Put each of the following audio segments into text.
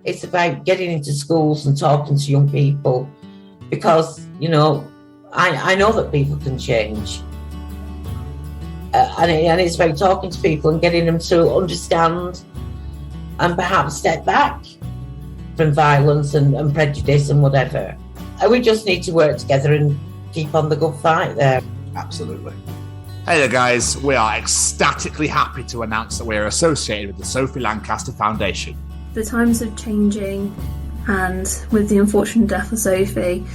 It's about getting into schools and talking to young people because, you know, I know that people can change. And it's about talking to people and getting them to understand and perhaps step back from violence and prejudice and whatever. And we just need to work together and keep on the good fight there. Absolutely. Hey there, guys. We are ecstatically happy to announce that we are associated with the Sophie Lancaster Foundation. The times are changing, and with the unfortunate death of Sophie,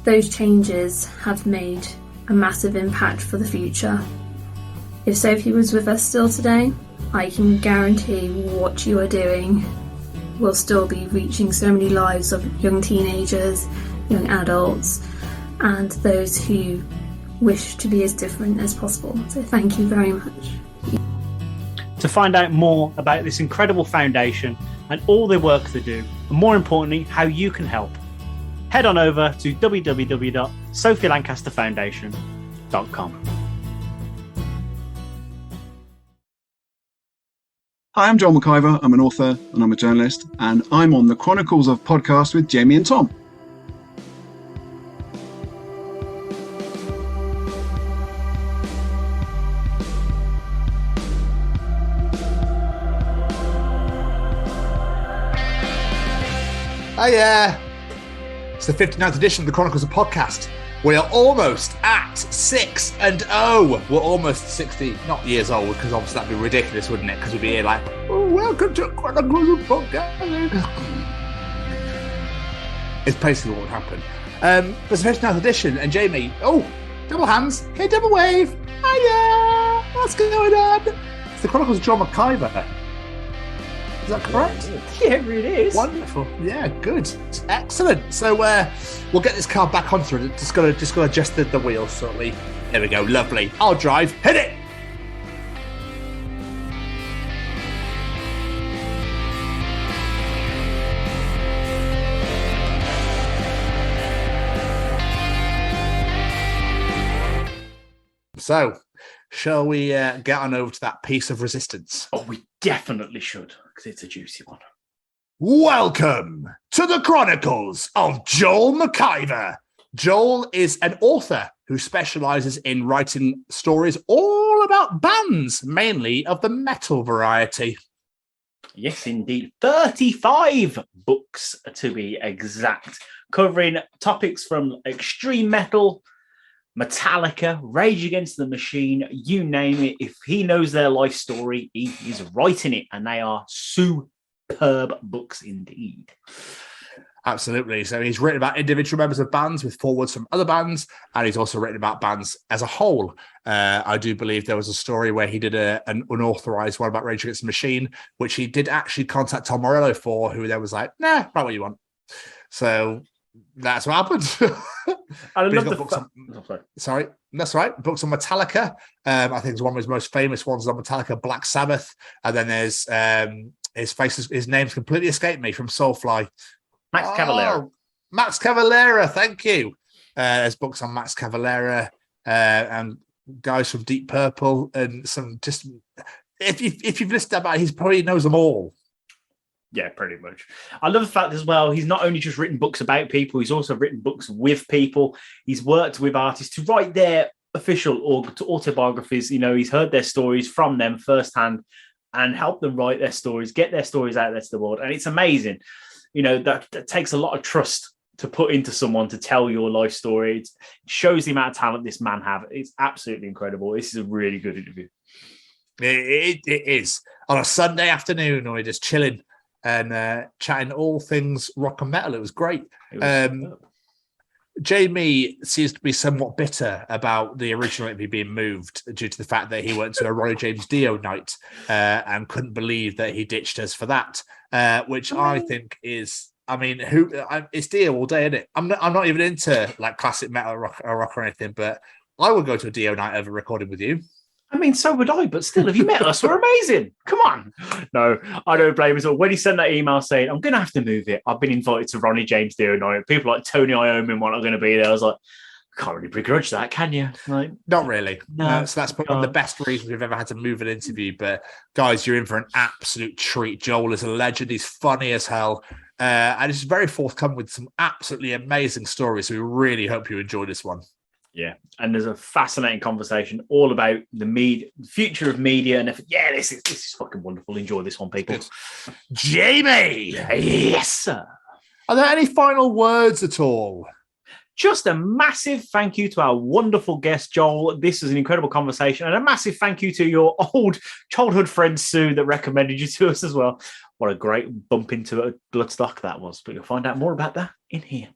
those changes have made a massive impact for the future. If Sophie was with us still today, I can guarantee what you are doing will still be reaching so many lives of young teenagers, young adults, and those who wish to be as different as possible. So thank you very much. To find out more about this incredible foundation and all the work they do, and more importantly, how you can help, head on over to www.sophielancasterfoundation.com. Hi, I'm Joel McIver. I'm an author and I'm a journalist, and I'm on the Chronicles of Podcast with Jamie and Tom. Hiya! It's the 59th edition of the Chronicles of Podcast. We are almost at 6-0. We're almost 60, not years old, because obviously that'd be ridiculous, wouldn't it? Because we'd be here like, oh, welcome to Chronicles of Podcast. It's basically what would happen. It's the 59th edition, and Jamie, double hands, hey, double wave. Hiya! What's going on? It's the Chronicles of Joel McIver. Is that correct? Yeah, it really is. Wonderful. Yeah, good. Excellent. So we'll get this car back onto it. Just got to adjust the wheels slightly. There we go. Lovely. I'll drive. Hit it. So, shall we get on over to that piece of resistance? Oh, we definitely should, because it's a juicy one. Welcome to the Chronicles of Joel McIver. Joel is an author who specialises in writing stories all about bands, mainly of the metal variety. Yes, indeed. 35 books, to be exact, covering topics from extreme metal, Metallica, Rage Against the Machine, you name it. If he knows their life story, he is writing it, and they are superb books indeed. Absolutely. So he's written about individual members of bands with forwards from other bands, and he's also written about bands as a whole. I do believe there was a story where he did an unauthorized one about Rage Against the Machine, which he did actually contact Tom Morello for, who then was like, nah, write what you want. So that's what happened. I love the sorry, that's right. Books on Metallica. I think it's one of his most famous ones on Metallica, Black Sabbath. And then there's his name's completely escaped me, from Soulfly. Max Cavalera. Max Cavalera, thank you. There's books on Max Cavalera and guys from Deep Purple, and some just if you've listened about it, he probably knows them all. Yeah, pretty much. I love the fact as well, he's not only just written books about people, he's also written books with people. He's worked with artists to write their official or autobiographies. You know, he's heard their stories from them firsthand and helped them write their stories, get their stories out there to the world. And it's amazing. You know, that takes a lot of trust to put into someone to tell your life story. It shows the amount of talent this man has. It's absolutely incredible. This is a really good interview. It is. On a Sunday afternoon, when we're just chilling and chatting all things rock and metal. It was great. Jamie seems to be somewhat bitter about the original interview being moved due to the fact that he went to a Ronnie James Dio night and couldn't believe that he ditched us for that, which I think is, it's Dio all day, isn't it? I'm not even into like classic metal rock or anything, but I would go to a Dio night over recording with you. I mean, so would I, but still, have you met us? We're amazing. Come on. No, I don't blame him at all. When he sent that email saying, I'm going to have to move it, I've been invited to Ronnie James Dio night. People like Tony Iommi are not going to be there. I was like, Can't really begrudge that, can you? Like, Not really. No, So that's probably one of the best reasons we've ever had to move an interview. But guys, you're in for an absolute treat. Joel is a legend. He's funny as hell. And he's very forthcoming with some absolutely amazing stories. So we really hope you enjoy this one. Yeah, and there's a fascinating conversation all about the future of media, and this is fucking wonderful. Enjoy this one, people. Good. Jamie, yes, sir. Are there any final words at all? Just a massive thank you to our wonderful guest, Joel. This was an incredible conversation, and a massive thank you to your old childhood friend, Sue, that recommended you to us as well. What a great bump into a bloodstock that was. But you'll find out more about that in here.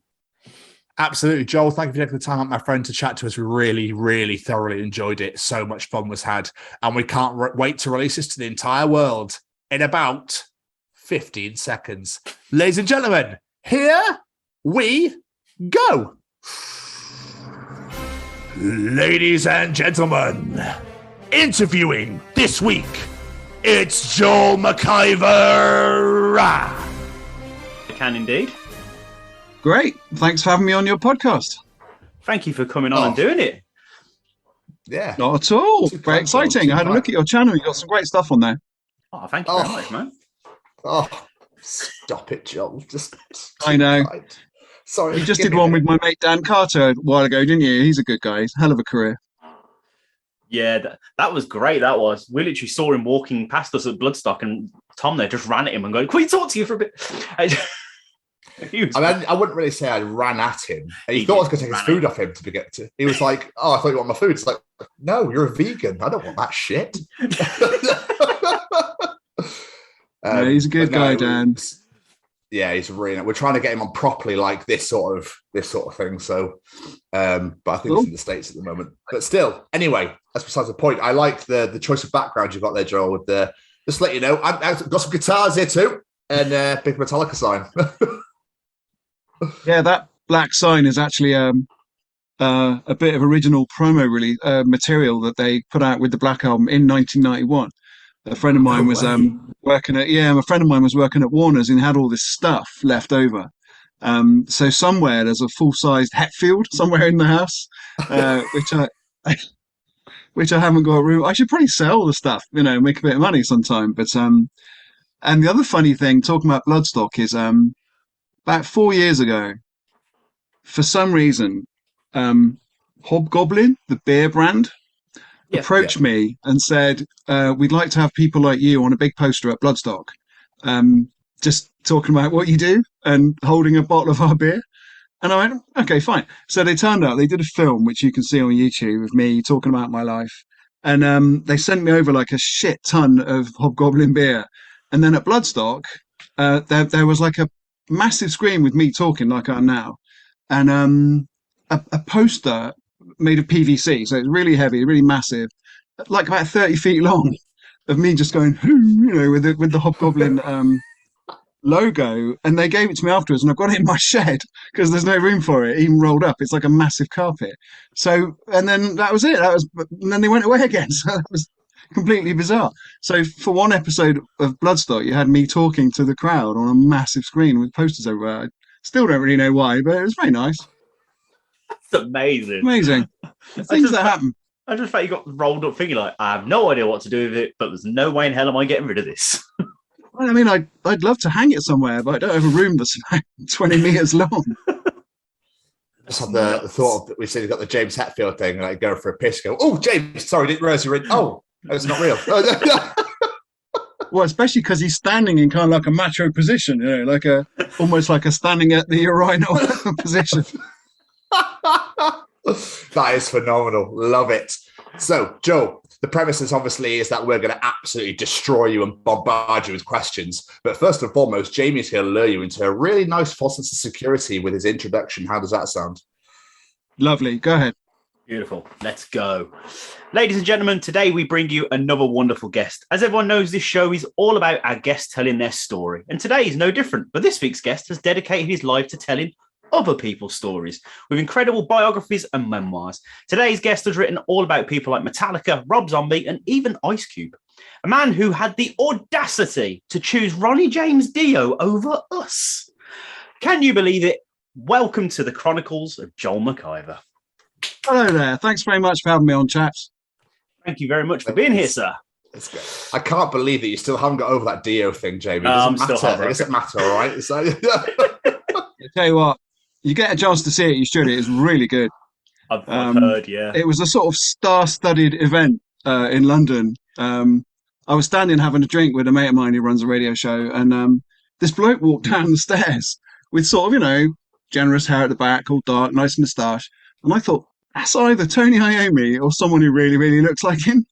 Absolutely. Joel, thank you for taking the time out, my friend, to chat to us. We really, really thoroughly enjoyed it. So much fun was had. And we can't wait to release this to the entire world in about 15 seconds. Ladies and gentlemen, here we go. Ladies and gentlemen, interviewing this week, it's Joel McIver. I can indeed. Great. Thanks for having me on your podcast. Thank you for coming on and doing it. Yeah. Not at all. Very exciting. I had a look at your channel. You got some great stuff on there. Oh, thank you very much, man. Oh, stop it, Joel. Just I know. Right. Sorry. You just did one with my mate Dan Carter a while ago, didn't you? He's a good guy. He's a hell of a career. Yeah, that was great. That was. We literally saw him walking past us at Bloodstock, and Tom there just ran at him and going, "Can we talk to you for a bit?" I wouldn't really say I ran at him. He thought I was going to take his food off him to begin to. He was like, "Oh, I thought you want my food." It's like, no, you're a vegan. I don't want that shit. Yeah, he's a good guy, Dan. Yeah, he's really. We're trying to get him on properly, like this sort of thing. So, but I think it's in the States at the moment. But still, anyway, that's besides the point. I like the choice of background you've got there, Joel. With the just to let you know, I've got some guitars here too, and big Metallica sign. Yeah, that black sign is actually a bit of original promo material that they put out with the Black Album in 1991. A friend of mine was working at Warner's and had all this stuff left over. So somewhere there's a full-sized Hetfield somewhere in the house, which I haven't got room. I should probably sell the stuff, make a bit of money sometime. But and the other funny thing, talking about Bloodstock, is about 4 years ago, for some reason, Hobgoblin, the beer brand, approached me and said, we'd like to have people like you on a big poster at Bloodstock, just talking about what you do and holding a bottle of our beer. And I went, okay, fine. So they turned out, they did a film, which you can see on YouTube, of me talking about my life. And they sent me over like a shit ton of Hobgoblin beer. And then at Bloodstock, there was like a massive screen with me talking like I am now. And a poster made of PVC, so it's really heavy, really massive, like about 30 feet long, of me just going, with the Hobgoblin logo. And they gave it to me afterwards, and I've got it in my shed because there's no room for it, even rolled up. It's like a massive carpet. So, and then that was it. And then they went away again. So that was completely bizarre. So for one episode of Bloodstock, you had me talking to the crowd on a massive screen with posters everywhere. I still don't really know why, but it was very nice. That's amazing. Amazing. Things that happen. I just thought you got rolled up thinking like, I have no idea what to do with it, but there's no way in hell am I getting rid of this. Well, I mean, I'd love to hang it somewhere, but I don't have a room that's 20 meters long. Just had the thought of, we said you've got the James Hetfield thing, and I go for a piss, go, oh, James, sorry, didn't realize you were in. Oh, it's not real. Well, especially because he's standing in kind of like a macho position, almost like a standing at the urinal position. That is phenomenal. Love it. So, Joe, the premise is obviously that we're going to absolutely destroy you and bombard you with questions. But first and foremost, Jamie's going to lure you into a really nice false sense of security with his introduction. How does that sound? Lovely. Go ahead. Beautiful. Let's go. Ladies and gentlemen, today we bring you another wonderful guest. As everyone knows, this show is all about our guests telling their story. And today is no different. But this week's guest has dedicated his life to telling other people's stories with incredible biographies and memoirs. Today's guest has written all about people like Metallica, Rob Zombie, and even Ice Cube. A man who had the audacity to choose Ronnie James Dio over us. Can you believe it? Welcome to the Chronicles of Joel McIver. Hello there. Thanks very much for having me on, chaps. Thank you very much for being here, sir. It's good. I can't believe that you still haven't got over that Dio thing, Jamie. It I'm doesn't still matter. It doesn't matter, all right? So, I tell you what, you get a chance to see it, you should. It is really good. I've heard, yeah. It was a sort of star-studded event in London. I was standing having a drink with a mate of mine who runs a radio show, and this bloke walked down the stairs with sort of, generous hair at the back, all dark, nice moustache. And I thought, that's either Tony Iommi or someone who really, really looks like him.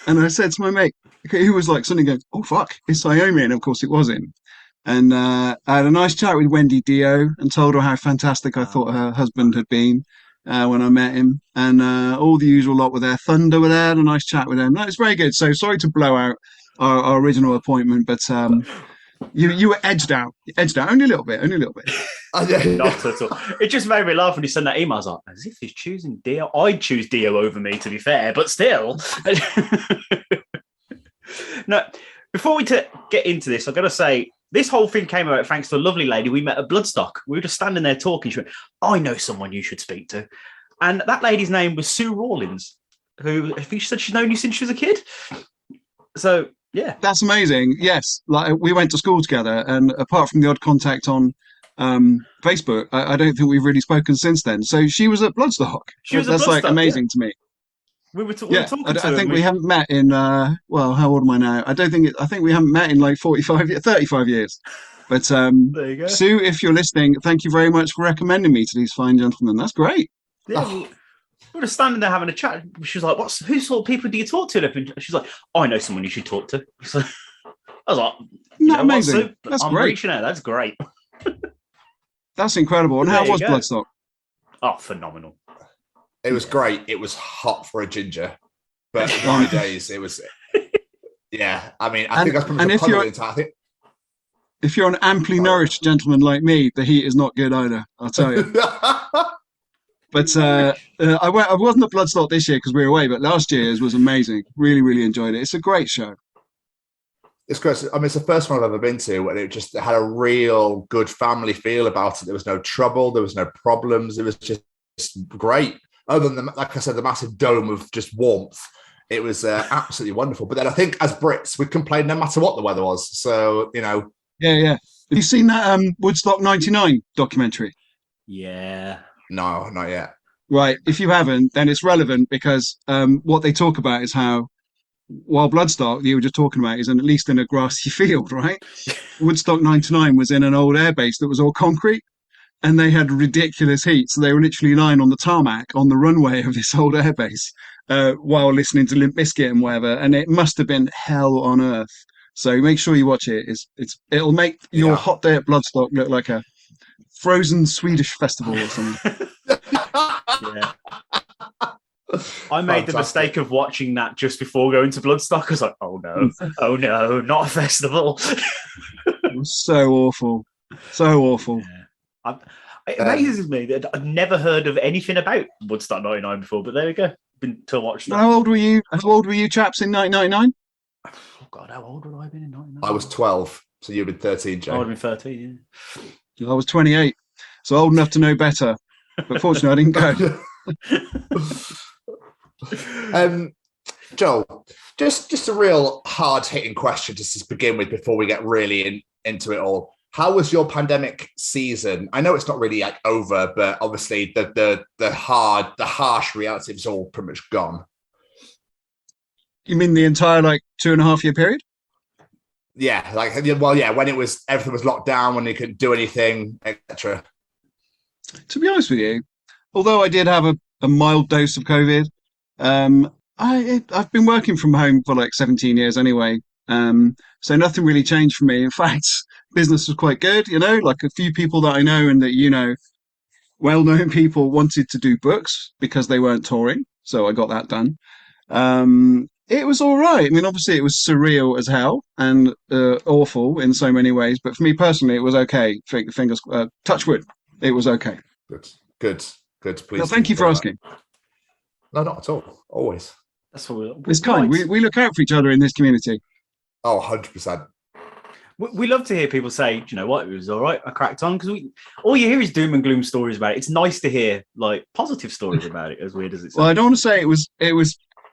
And I said to my mate, who was like suddenly going, oh, fuck, it's Iommi. And of course it was him. And I had a nice chat with Wendy Dio and told her how fantastic I thought her husband had been when I met him. And all the usual lot were there. Thunder were there, and a nice chat with them. No, it's very good. So sorry to blow out our original appointment, but you were edged out. Only a little bit. Not at all. It just made me laugh when he sent that email. I was like, as if he's choosing Dio. I'd choose Dio over me, to be fair, but still. No, before we get into this, I've got to say, this whole thing came about thanks to a lovely lady we met at Bloodstock. We were just standing there talking. She went, I know someone you should speak to. And that lady's name was Sue Rawlins, who I think she said she's known you since she was a kid. So, yeah. That's amazing. Yes. Like, we went to school together, and apart from the odd contact on Facebook, I don't think we've really spoken since then. So she was at Bloodstock. That's like amazing to me. We were talking to her. I think we haven't met in, how old am I now? I think we haven't met in like 35 years. But there you go. Sue, if you're listening, thank you very much for recommending me to these fine gentlemen. That's great. Yeah, we were just standing there having a chat. She was like, who sort of people do you talk to? And she's like, I know someone you should talk to. So I was like, amazing. That's I'm great. reaching out. That's great. That's incredible. And how was Bloodstock? Oh, phenomenal. it was great. It was hot for a ginger, but my days, it was. Yeah, I mean, I think that's pretty much the entire thing. If you're an amply nourished gentleman like me, the heat is not good either, I'll tell you. But I wasn't at Bloodstock this year because we were away, but last year's was amazing. Really, really enjoyed it. It's a great show. It's great. I mean, it's the first one I've ever been to, and it just had a real good family feel about it. There was no trouble. There was no problems. It was just great. Other than, like I said, the massive dome of just warmth. It was absolutely wonderful. But then I think as Brits, we complained no matter what the weather was. So, you know. Yeah. Have you seen that Woodstock 99 documentary? Yeah. No, not yet. Right. If you haven't, then it's relevant because what they talk about is how, while Bloodstock, you were just talking about, is at least in a grassy field, right? Woodstock 99 was in an old airbase that was all concrete, and they had ridiculous heat. So they were literally lying on the tarmac on the runway of this old airbase while listening to Limp Bizkit and whatever. And it must have been hell on earth. So make sure you watch it. It'll make your hot day at Bloodstock look like a frozen Swedish festival or something. Yeah. I made the mistake of watching that just before going to Bloodstock. I was like, oh no, not a festival. It was so awful. Yeah. It amazes me that I've never heard of anything about Woodstock 99 before, but there we go. Been to watch that. How old were you chaps in 1999? Oh God, how old would I have been in 99? I was 12, so you'd been 13, Joe. I would have been 13, yeah. I was 28, so old enough to know better. But fortunately, I didn't go. Joel, just a real hard-hitting question just to begin with before we get really into it all. How was your pandemic season? I know it's not really like over, but obviously the harsh reality is all pretty much gone. You mean the entire 2.5 year period? Yeah, when everything was locked down, when you couldn't do anything, etc. To be honest with you, although I did have a mild dose of COVID, I've been working from home for 17 years anyway. So nothing really changed for me. In fact, business was quite good, a few people that I know and that, well-known people wanted to do books because they weren't touring. So I got that done. It was all right. I mean, obviously it was surreal as hell and awful in so many ways. But for me personally, it was okay. Fingers, touch wood. It was okay. Good. Please. Well, thank you for asking. No, not at all. Always. That's what it's kind. We look out for each other in this community. Oh, 100%. We love to hear people say, "Do you know what, it was all right, I cracked on," because all you hear is doom and gloom stories about it. It's nice to hear like positive stories about it, as weird as it sounds. Well, I don't want to say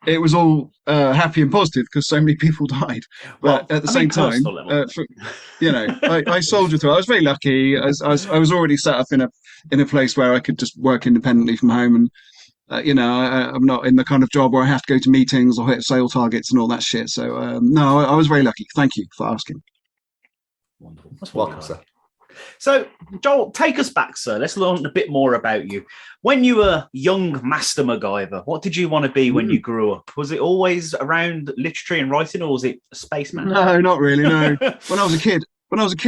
it was all happy and positive because so many people died. But at the same time, I soldiered through. I was very lucky. I was already set up in a place where I could just work independently from home, and I'm not in the kind of job where I have to go to meetings or hit sale targets and all that shit. So no, I was very lucky. Thank you for asking. Wonderful. That's welcome, sir. So, Joel, take us back, sir. Let's learn a bit more about you. When you were young Master MacGyver, what did you want to be when you grew up? Was it always around literature and writing, or was it a spaceman? No, not really. No. When I was a kid,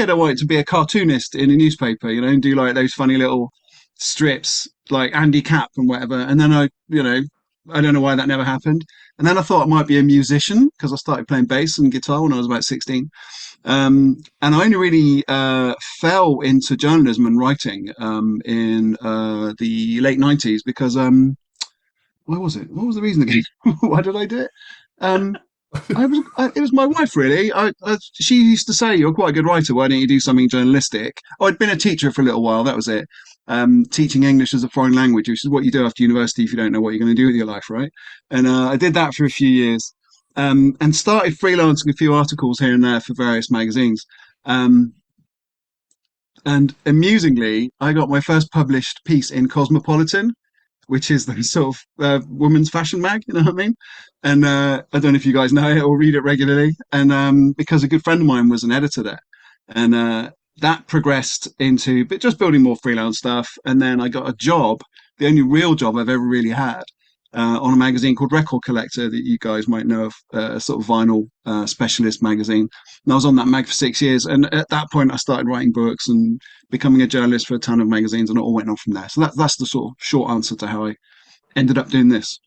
I wanted to be a cartoonist in a newspaper, and do like those funny little strips like Andy Capp and whatever. And then I don't know why that never happened. And then I thought I might be a musician because I started playing bass and guitar when I was about 16. And I only really fell into journalism and writing in the late 90s because why was it? What was the reason again? Why did I do it? It was my wife, really. She used to say, "You're quite a good writer. Why don't you do something journalistic?" I'd been a teacher for a little while. That was it. Teaching English as a foreign language, which is what you do after university if you don't know what you're going to do with your life, right? And I did that for a few years. And started freelancing a few articles here and there for various magazines. And amusingly, I got my first published piece in Cosmopolitan, which is the sort of women's fashion mag, you know what I mean? And I don't know if you guys know it or read it regularly. And because a good friend of mine was an editor there. And that progressed into just building more freelance stuff. And then I got a job, the only real job I've ever really had, on a magazine called Record Collector that you guys might know of, a sort of vinyl specialist magazine. And I was on that mag for 6 years. And at that point, I started writing books and becoming a journalist for a ton of magazines, and it all went on from there. So that's the sort of short answer to how I ended up doing this.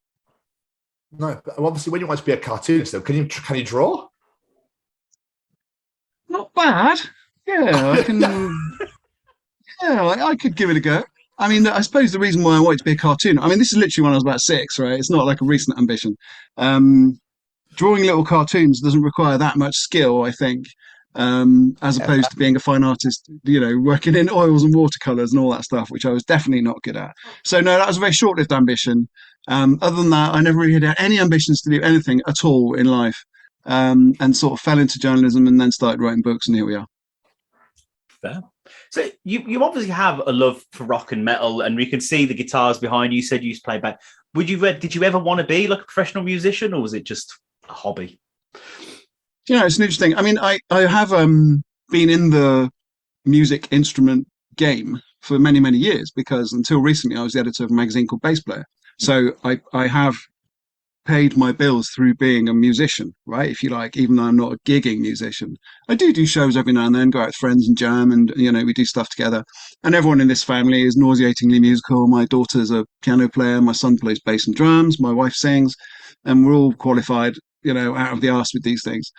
No, but obviously, when you want to be a cartoonist, though, can you draw? Not bad. Yeah, I can. I could give it a go. I mean, I suppose the reason why I wanted to be a cartoon, this is literally when I was about 6, right? It's not like a recent ambition. Drawing little cartoons doesn't require that much skill, I think, as opposed to being a fine artist, working in oils and watercolors and all that stuff, which I was definitely not good at. So no, that was a very short-lived ambition. Other than that, I never really had any ambitions to do anything at all in life, and sort of fell into journalism and then started writing books, and here we are. Fair. So you obviously have a love for rock and metal, and we can see the guitars behind you. You said you used to play back. Did you ever want to be like a professional musician, or was it just a hobby? It's an interesting. I have been in the music instrument game for many, many years because until recently I was the editor of a magazine called Bass Player. So I have paid my bills through being a musician, right? If you like, even though I'm not a gigging musician. I do shows every now and then, go out with friends and jam, and, we do stuff together. And everyone in this family is nauseatingly musical. My daughter's a piano player. My son plays bass and drums. My wife sings. And we're all qualified, out of the arse with these things.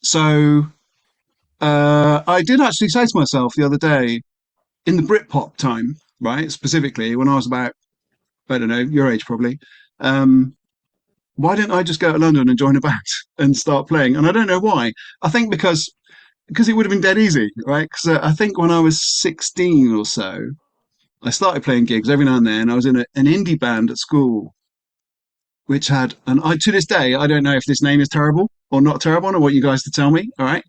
So I did actually say to myself the other day, in the Britpop time, right, specifically when I was about, I don't know, your age probably, why didn't I just go to London and join a band and start playing? And I don't know why. I think because it would have been dead easy, right? Because I think when I was 16 or so, I started playing gigs every now and then. I was in an indie band at school, which had, to this day, I don't know if this name is terrible or not terrible. I want you guys to tell me, all right?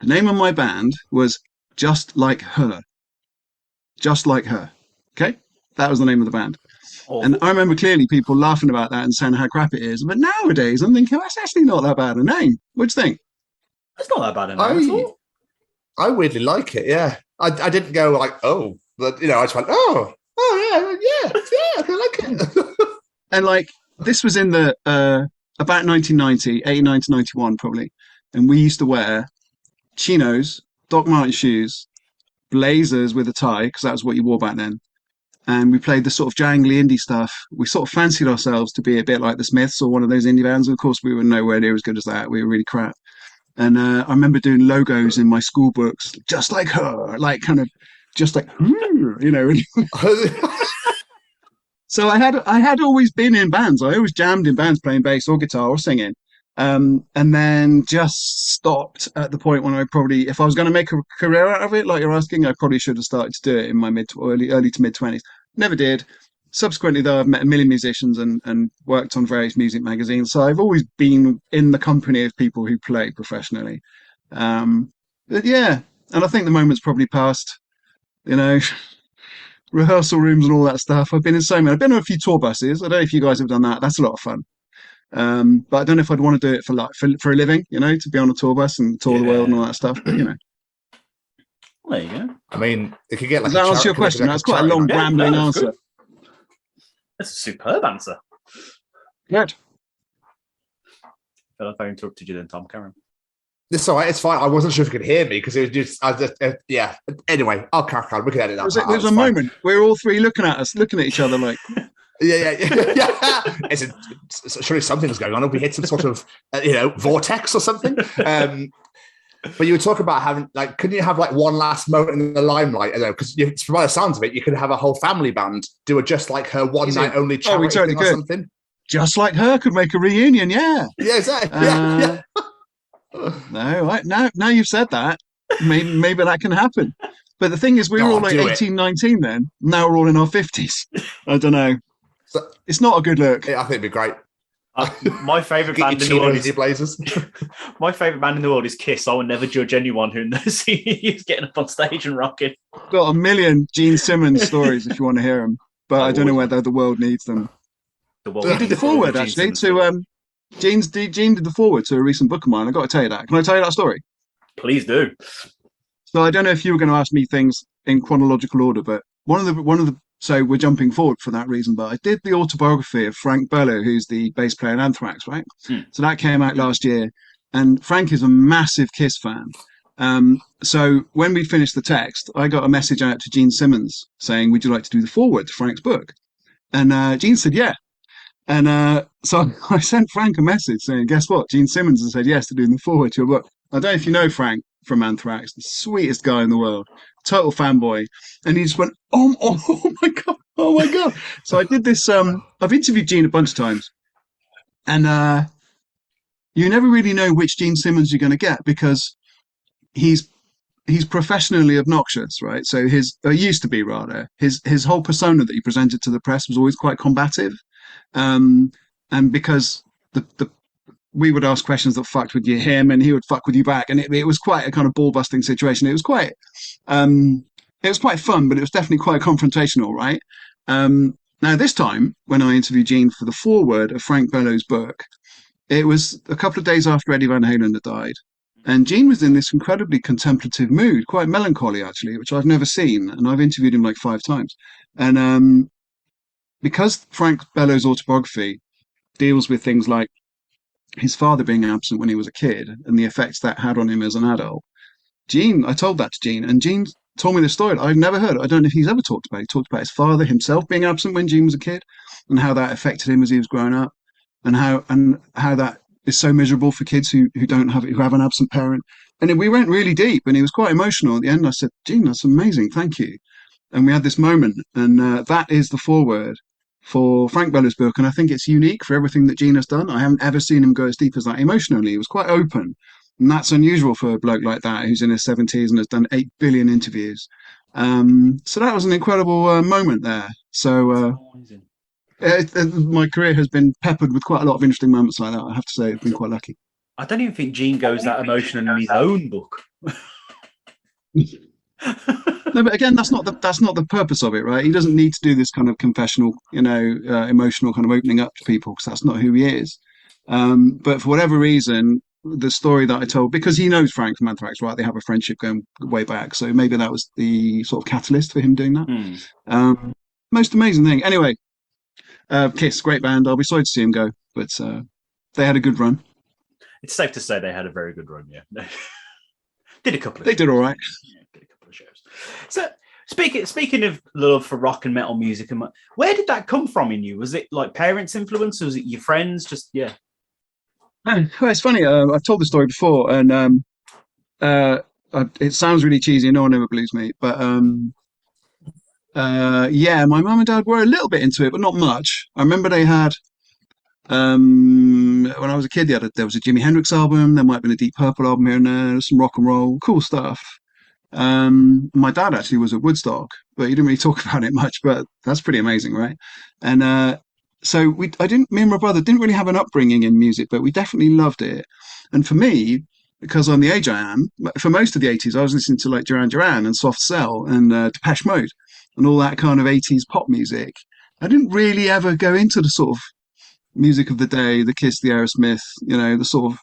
The name of my band was Just Like Her. Just Like Her, okay? That was the name of the band. Oh. And I remember clearly people laughing about that and saying how crap it is. But nowadays, I'm thinking, that's actually not that bad a name. What do you think? It's not that bad a name at all. I weirdly like it, yeah. I didn't go like, oh, but, I just went, oh, yeah, I like it. And like, this was in the, about 1990, 89 to 91 probably. And we used to wear chinos, Doc Marten shoes, blazers with a tie, because that was what you wore back then. And we played the sort of jangly indie stuff. We sort of fancied ourselves to be a bit like the Smiths or one of those indie bands. Of course, we were nowhere near as good as that. We were really crap. And I remember doing logos in my school books, just like her, like kind of just like, So I had always been in bands. I always jammed in bands playing bass or guitar or singing. And then just stopped at the point when I probably, if I was going to make a career out of it, like you're asking, I probably should have started to do it in my early to mid 20s. Never did. Subsequently, though, I've met a million musicians and worked on various music magazines. So I've always been in the company of people who play professionally. But yeah, and I think the moment's probably passed, you know, rehearsal rooms and all that stuff. I've been in so many. I've been on a few tour buses. I don't know if you guys have done that. That's a lot of fun. But I don't know if I'd want to do it for a living, you know, to be on a tour bus and tour the world and all that stuff. But, you know. Well, there you go. I mean, it could get like. Does that answer your question? That's quite a long, rambling answer. Good. That's a superb answer. Good. I feel like I interrupted you then, Tom. Carry on. It's all right. It's fine. I wasn't sure if you could hear me because it was just, yeah. Anyway, I'll crack on. We can edit that. There was a moment where all three looking at each other like. Yeah. Surely something's going on. If we hit some sort of, vortex or something. But you were talking about having, like, couldn't you have like one last moment in the limelight? Because by the sounds of it, you could have a whole family band do a just like her one night only charity we totally thing or something. Just like her could make a reunion, yeah. Yeah, exactly. Yeah. Now you've said that, maybe that can happen. But the thing is, we were all like 18, 19 then. Now we're all in our 50s. I don't know. So, it's not a good look. Yeah, I think it'd be great. My favourite band in the world is Blazers. My favourite band in the world is Kiss. I will never judge anyone who is getting up on stage and rocking. Got a million Gene Simmons stories if you want to hear them, but I don't know whether the world needs them. He did the foreword actually to Gene did the foreword to a recent book of mine. I got to tell you that. Can I tell you that story? Please do. So I don't know if you were going to ask me things in chronological order, but one of the so we're jumping forward for that reason. But I did the autobiography of Frank Bello, who's the bass player in Anthrax, right? So that came out last year, and Frank is a massive Kiss fan. So when we finished the text, I got a message out to Gene Simmons saying, "Would you like to do the foreword to Frank's book?" And Gene said, "Yeah." And so I sent Frank a message saying, "Guess what? Gene Simmons has said yes to doing the foreword to your book." I don't know if you know Frank from Anthrax, the sweetest guy in the world, total fanboy. And he just went, oh my God. So I did this, I've interviewed Gene a bunch of times. And you never really know which Gene Simmons you're going to get because he's professionally obnoxious, right? So his whole persona that he presented to the press was always quite combative. And because we would ask questions that fucked with him and he would fuck with you back. And it was quite a kind of ball busting situation. It was quite fun, but it was definitely quite confrontational, right? Now this time when I interviewed Gene for the foreword of Frank Bello's book, it was a couple of days after Eddie Van Halen had died. And Gene was in this incredibly contemplative mood, quite melancholy actually, which I've never seen. And I've interviewed him like 5 times. And because Frank Bello's autobiography deals with things like his father being absent when he was a kid and the effects that had on him as an adult, I told that to Gene, and Gene told me the story. I've never heard it. I don't know if he's ever talked about it. He talked about his father himself being absent when Gene was a kid and how that affected him as he was growing up and how that is so miserable for kids who have an absent parent. And we went really deep and he was quite emotional at the end. I said, "Gene, that's amazing. Thank you." And we had this moment, and that is the foreword for Frank Bello's book, and I think it's unique for everything that Gene has done. I haven't ever seen him go as deep as that emotionally. He was quite open, and that's unusual for a bloke like that who's in his 70s and has done 8 billion interviews. So that was an incredible moment there. So my career has been peppered with quite a lot of interesting moments like that. I have to say, I've been quite lucky. I don't even think Gene goes that emotional in his own book. No, but again, that's not the purpose of it, right? He doesn't need to do this kind of confessional, emotional kind of opening up to people because that's not who he is. But for whatever reason, the story that I told, because he knows Frank from Anthrax, right? They have a friendship going way back, so maybe that was the sort of catalyst for him doing that. Most amazing thing. Anyway, Kiss, great band. I'll be sorry to see him go, but they had a good run. It's safe to say they had a very good run. Yeah, did a couple. They did all right. Shows. So speaking of love for rock and metal music, and where did that come from in you? Was it like parents' influence, or was it your friends? Well, it's funny. I've told the story before, and it sounds really cheesy. No one ever believes me, but my mum and dad were a little bit into it, but not much. I remember they had When I was a kid, there was a Jimi Hendrix album. There might have been a Deep Purple album here and there. Some rock and roll, cool stuff. My dad actually was at Woodstock, but he didn't really talk about it much. But that's pretty amazing, right? And so me and my brother didn't really have an upbringing in music, but we definitely loved it. And for me, because I'm the age I am, for most of the 80s, I was listening to like Duran Duran and Soft Cell and Depeche Mode and all that kind of 80s pop music. I didn't really ever go into the sort of music of the day, the Kiss, the Aerosmith, the sort of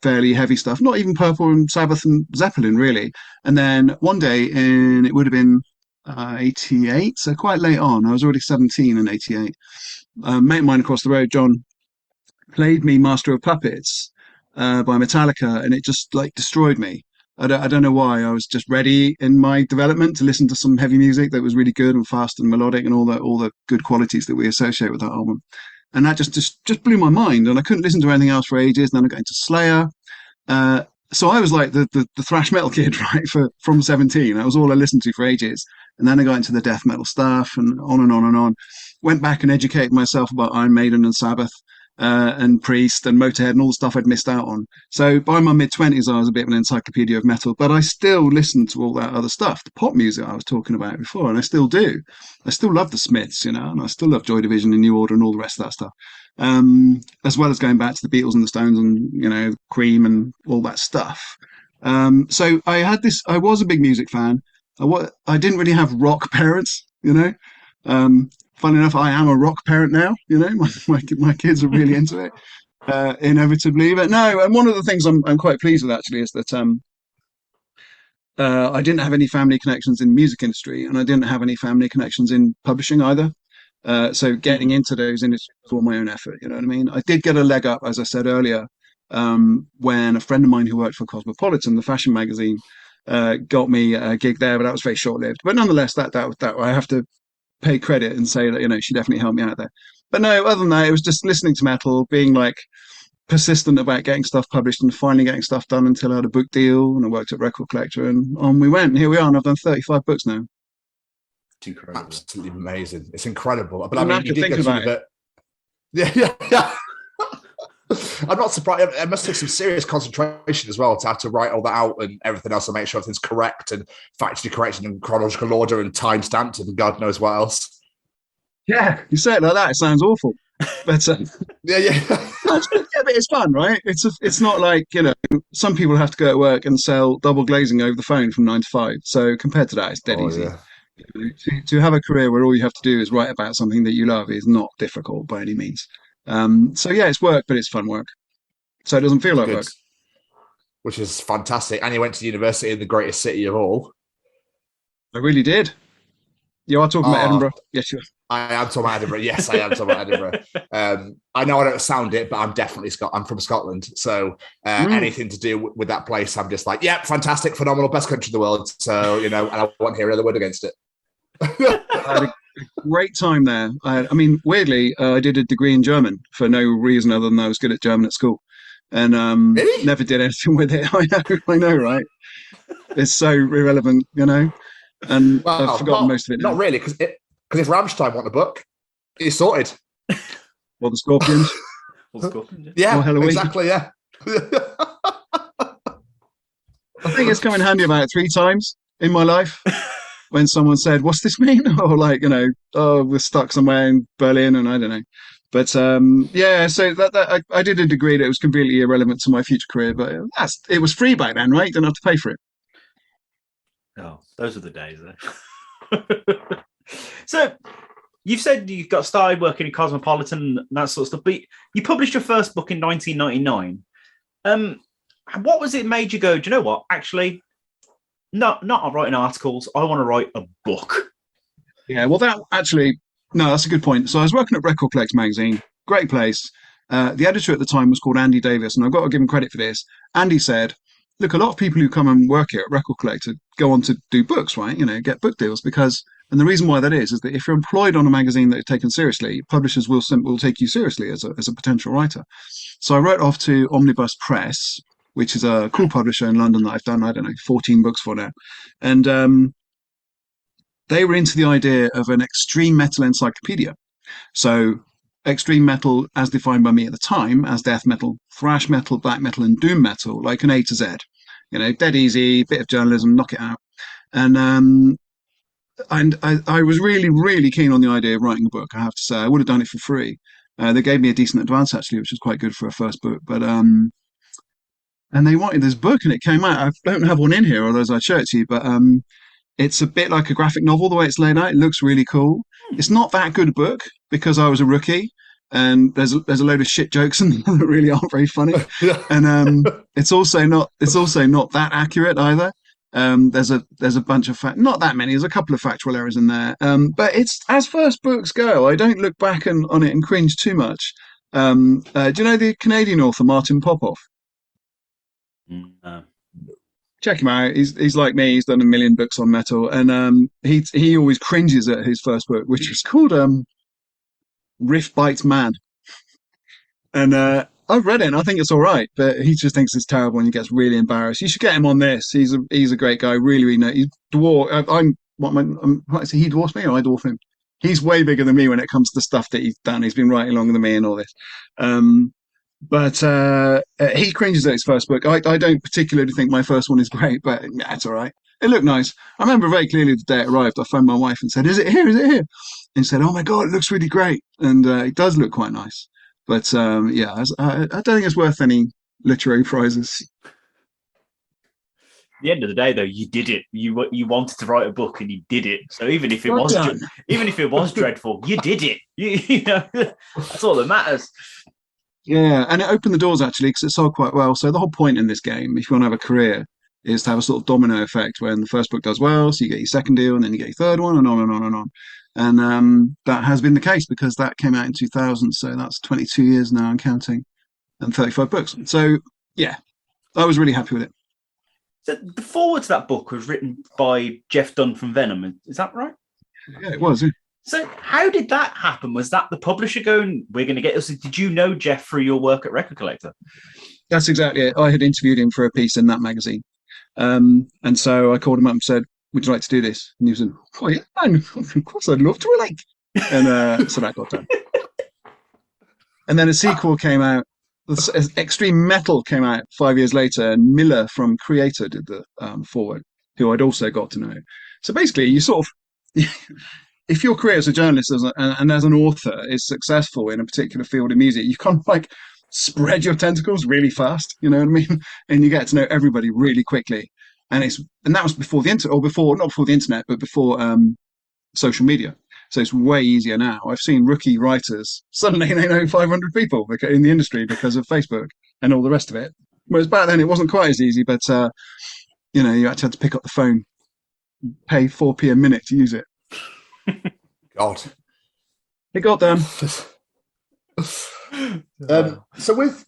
fairly heavy stuff, not even Purple and Sabbath and Zeppelin, really. And then one day it would have been 88, so quite late on, I was already 17 in 88. A mate of mine across the road, John, played me Master of Puppets by Metallica, and it just like destroyed me. I don't know why. I was just ready in my development to listen to some heavy music that was really good and fast and melodic and all the good qualities that we associate with that album. And that just blew my mind, and I couldn't listen to anything else for ages. And then I got into Slayer. So I was like the thrash metal kid, right, from 17. That was all I listened to for ages. And then I got into the death metal stuff and on and on and on. Went back and educated myself about Iron Maiden and Sabbath and Priest and Motorhead and all the stuff I'd missed out on. So by my mid-20s, I was a bit of an encyclopedia of metal, but I still listened to all that other stuff, the pop music I was talking about before, and I still do. I still love the Smiths, and I still love Joy Division and New Order and all the rest of that stuff. As well as going back to the Beatles and the Stones and, Cream and all that stuff. So I was a big music fan. I didn't really have rock parents, Funny enough, I am a rock parent now. My kids are really into it, inevitably. But no, and one of the things I'm quite pleased with actually is that I didn't have any family connections in the music industry, and I didn't have any family connections in publishing either. So getting into those industries was all my own effort. You know what I mean? I did get a leg up, as I said earlier, when a friend of mine who worked for Cosmopolitan, the fashion magazine, got me a gig there, but that was very short-lived. But nonetheless, that I have to pay credit and say that she definitely helped me out there. But no, other than that, it was just listening to metal, being like persistent about getting stuff published and finally getting stuff done until I had a book deal and I worked at Record Collector and on we went. And here we are, and I've done 35 books now. It's incredible. Absolutely amazing. It's incredible. But I did go through it. Yeah. I'm not surprised. It must take some serious concentration as well to have to write all that out and everything else and make sure everything's correct and factually correct and in chronological order and time stamped and God knows what else. Yeah, you say it like that, it sounds awful. But yeah, but it's fun, right? It's not like some people have to go to work and sell double glazing over the phone from 9 to 5. So compared to that, it's dead easy. Yeah. To have a career where all you have to do is write about something that you love is not difficult by any means. So yeah, it's work, but it's fun work. So it doesn't feel like work. Which is fantastic. And you went to university in the greatest city of all. I really did. You are talking about Edinburgh? Yes, sure. I am talking about Edinburgh. Yes, I am talking about Edinburgh. I know I don't sound it, but I'm definitely I'm from Scotland. So anything to do with that place, I'm just like, yeah, fantastic, phenomenal, best country in the world. So, and I won't hear another word against it. I had a great time there. I mean, weirdly, I did a degree in German for no reason other than I was good at German at school. And really? Never did anything with it. I know, right? It's so irrelevant, and I've forgotten most of it now. Not really, because if Rammstein want a book, it's sorted. Well, the Scorpions. Yeah, exactly, yeah. I think it's come in handy about 3 times in my life when someone said, what's this mean? Or like, we're stuck somewhere in Berlin and I don't know. But yeah, so that I did a degree that was completely irrelevant to my future career, but it was free back then, right? You didn't have to pay for it. Oh, those are the days, though. So, you've said you got started working in Cosmopolitan and that sort of stuff, but you published your first book in 1999. What was it made you go, do you know what? Actually, not writing articles. I want to write a book. Yeah, well, that's a good point. So I was working at Record Collector magazine, great place. The editor at the time was called Andy Davis, and I've got to give him credit for this. Andy said, look, a lot of people who come and work here at Record Collector go on to do books, right? Get book deals and the reason why that is that if you're employed on a magazine that is taken seriously, publishers will take you seriously as a potential writer. So I wrote off to Omnibus Press, which is a cool publisher in London that I've done, 14 books for now. And they were into the idea of an extreme metal encyclopedia. So extreme metal as defined by me at the time as death metal, thrash metal, black metal, and doom metal, like an A to Z. Dead easy, bit of journalism, knock it out. And I was really, really keen on the idea of writing a book, I have to say. I would have done it for free. They gave me a decent advance, actually, which was quite good for a first book. But and they wanted this book, and it came out. I don't have one in here, otherwise I'd show it to you. But it's a bit like a graphic novel, the way it's laid out. It looks really cool. It's not that good a book because I was a rookie, and there's a load of shit jokes in there that really aren't very funny. And it's also not that accurate either. There's a bunch of not that many. There's a couple of factual errors in there. But it's, as first books go, I don't look back on it and cringe too much. Do you know the Canadian author Martin Popoff? No. Check him out. He's like me. He's done a million books on metal, and he always cringes at his first book, which is called Riff Bites Man. And I've read it, and I think it's all right, but he just thinks it's terrible, and he gets really embarrassed. You should get him on this. He's a great guy. Really, really nice. He's he dwarfs me, or I dwarf him. He's way bigger than me when it comes to stuff that he's done. He's been writing longer than me and all this. But he cringes at his first book. I don't particularly think my first one is great, but yeah, it's all right. It looked nice. I remember very clearly the day it arrived, I phoned my wife and said, "Is it here? Is it here?" And she said, "Oh my God, it looks really great." And it does look quite nice. But yeah, I don't think it's worth any literary prizes. At the end of the day, though, you did it. You wanted to write a book, and you did it. So even if it was dreadful, you did it. You know, that's all that matters. Yeah, and it opened the doors, actually, because it sold quite well. So the whole point in this game, if you want to have a career, is to have a sort of domino effect when the first book does well, so you get your second deal, and then you get your third one, and on and on and on. And that has been the case, because that came out in 2000, so that's 22 years now and counting, and 35 books. So, yeah, I was really happy with it. So the foreword to that book was written by Jeff Dunn from Venom. Is that right? Yeah, it was. Yeah. So how did that happen? Was that the publisher going, "We're going to get this"? Did you know Jeff through your work at Record Collector? That's exactly it. I had interviewed him for a piece in that magazine. And so I called him up and said, "Would you like to do this?" And he said, "Oh, yeah, man, of course I'd love to." And so that got done. And then a sequel came out. Extreme Metal came out 5 years later, and Miller from Creator did the foreword, who I'd also got to know. So basically, you sort of... if your career as a journalist and as an author is successful in a particular field of music, you kind of like spread your tentacles really fast, you know what I mean? And you get to know everybody really quickly. And that was before the internet, not before the internet, but before social media. So it's way easier now. I've seen rookie writers, suddenly they know 500 people in the industry because of Facebook and all the rest of it. Whereas back then it wasn't quite as easy, but you actually had to pick up the phone, pay 4p a minute to use it. God, it got done. So with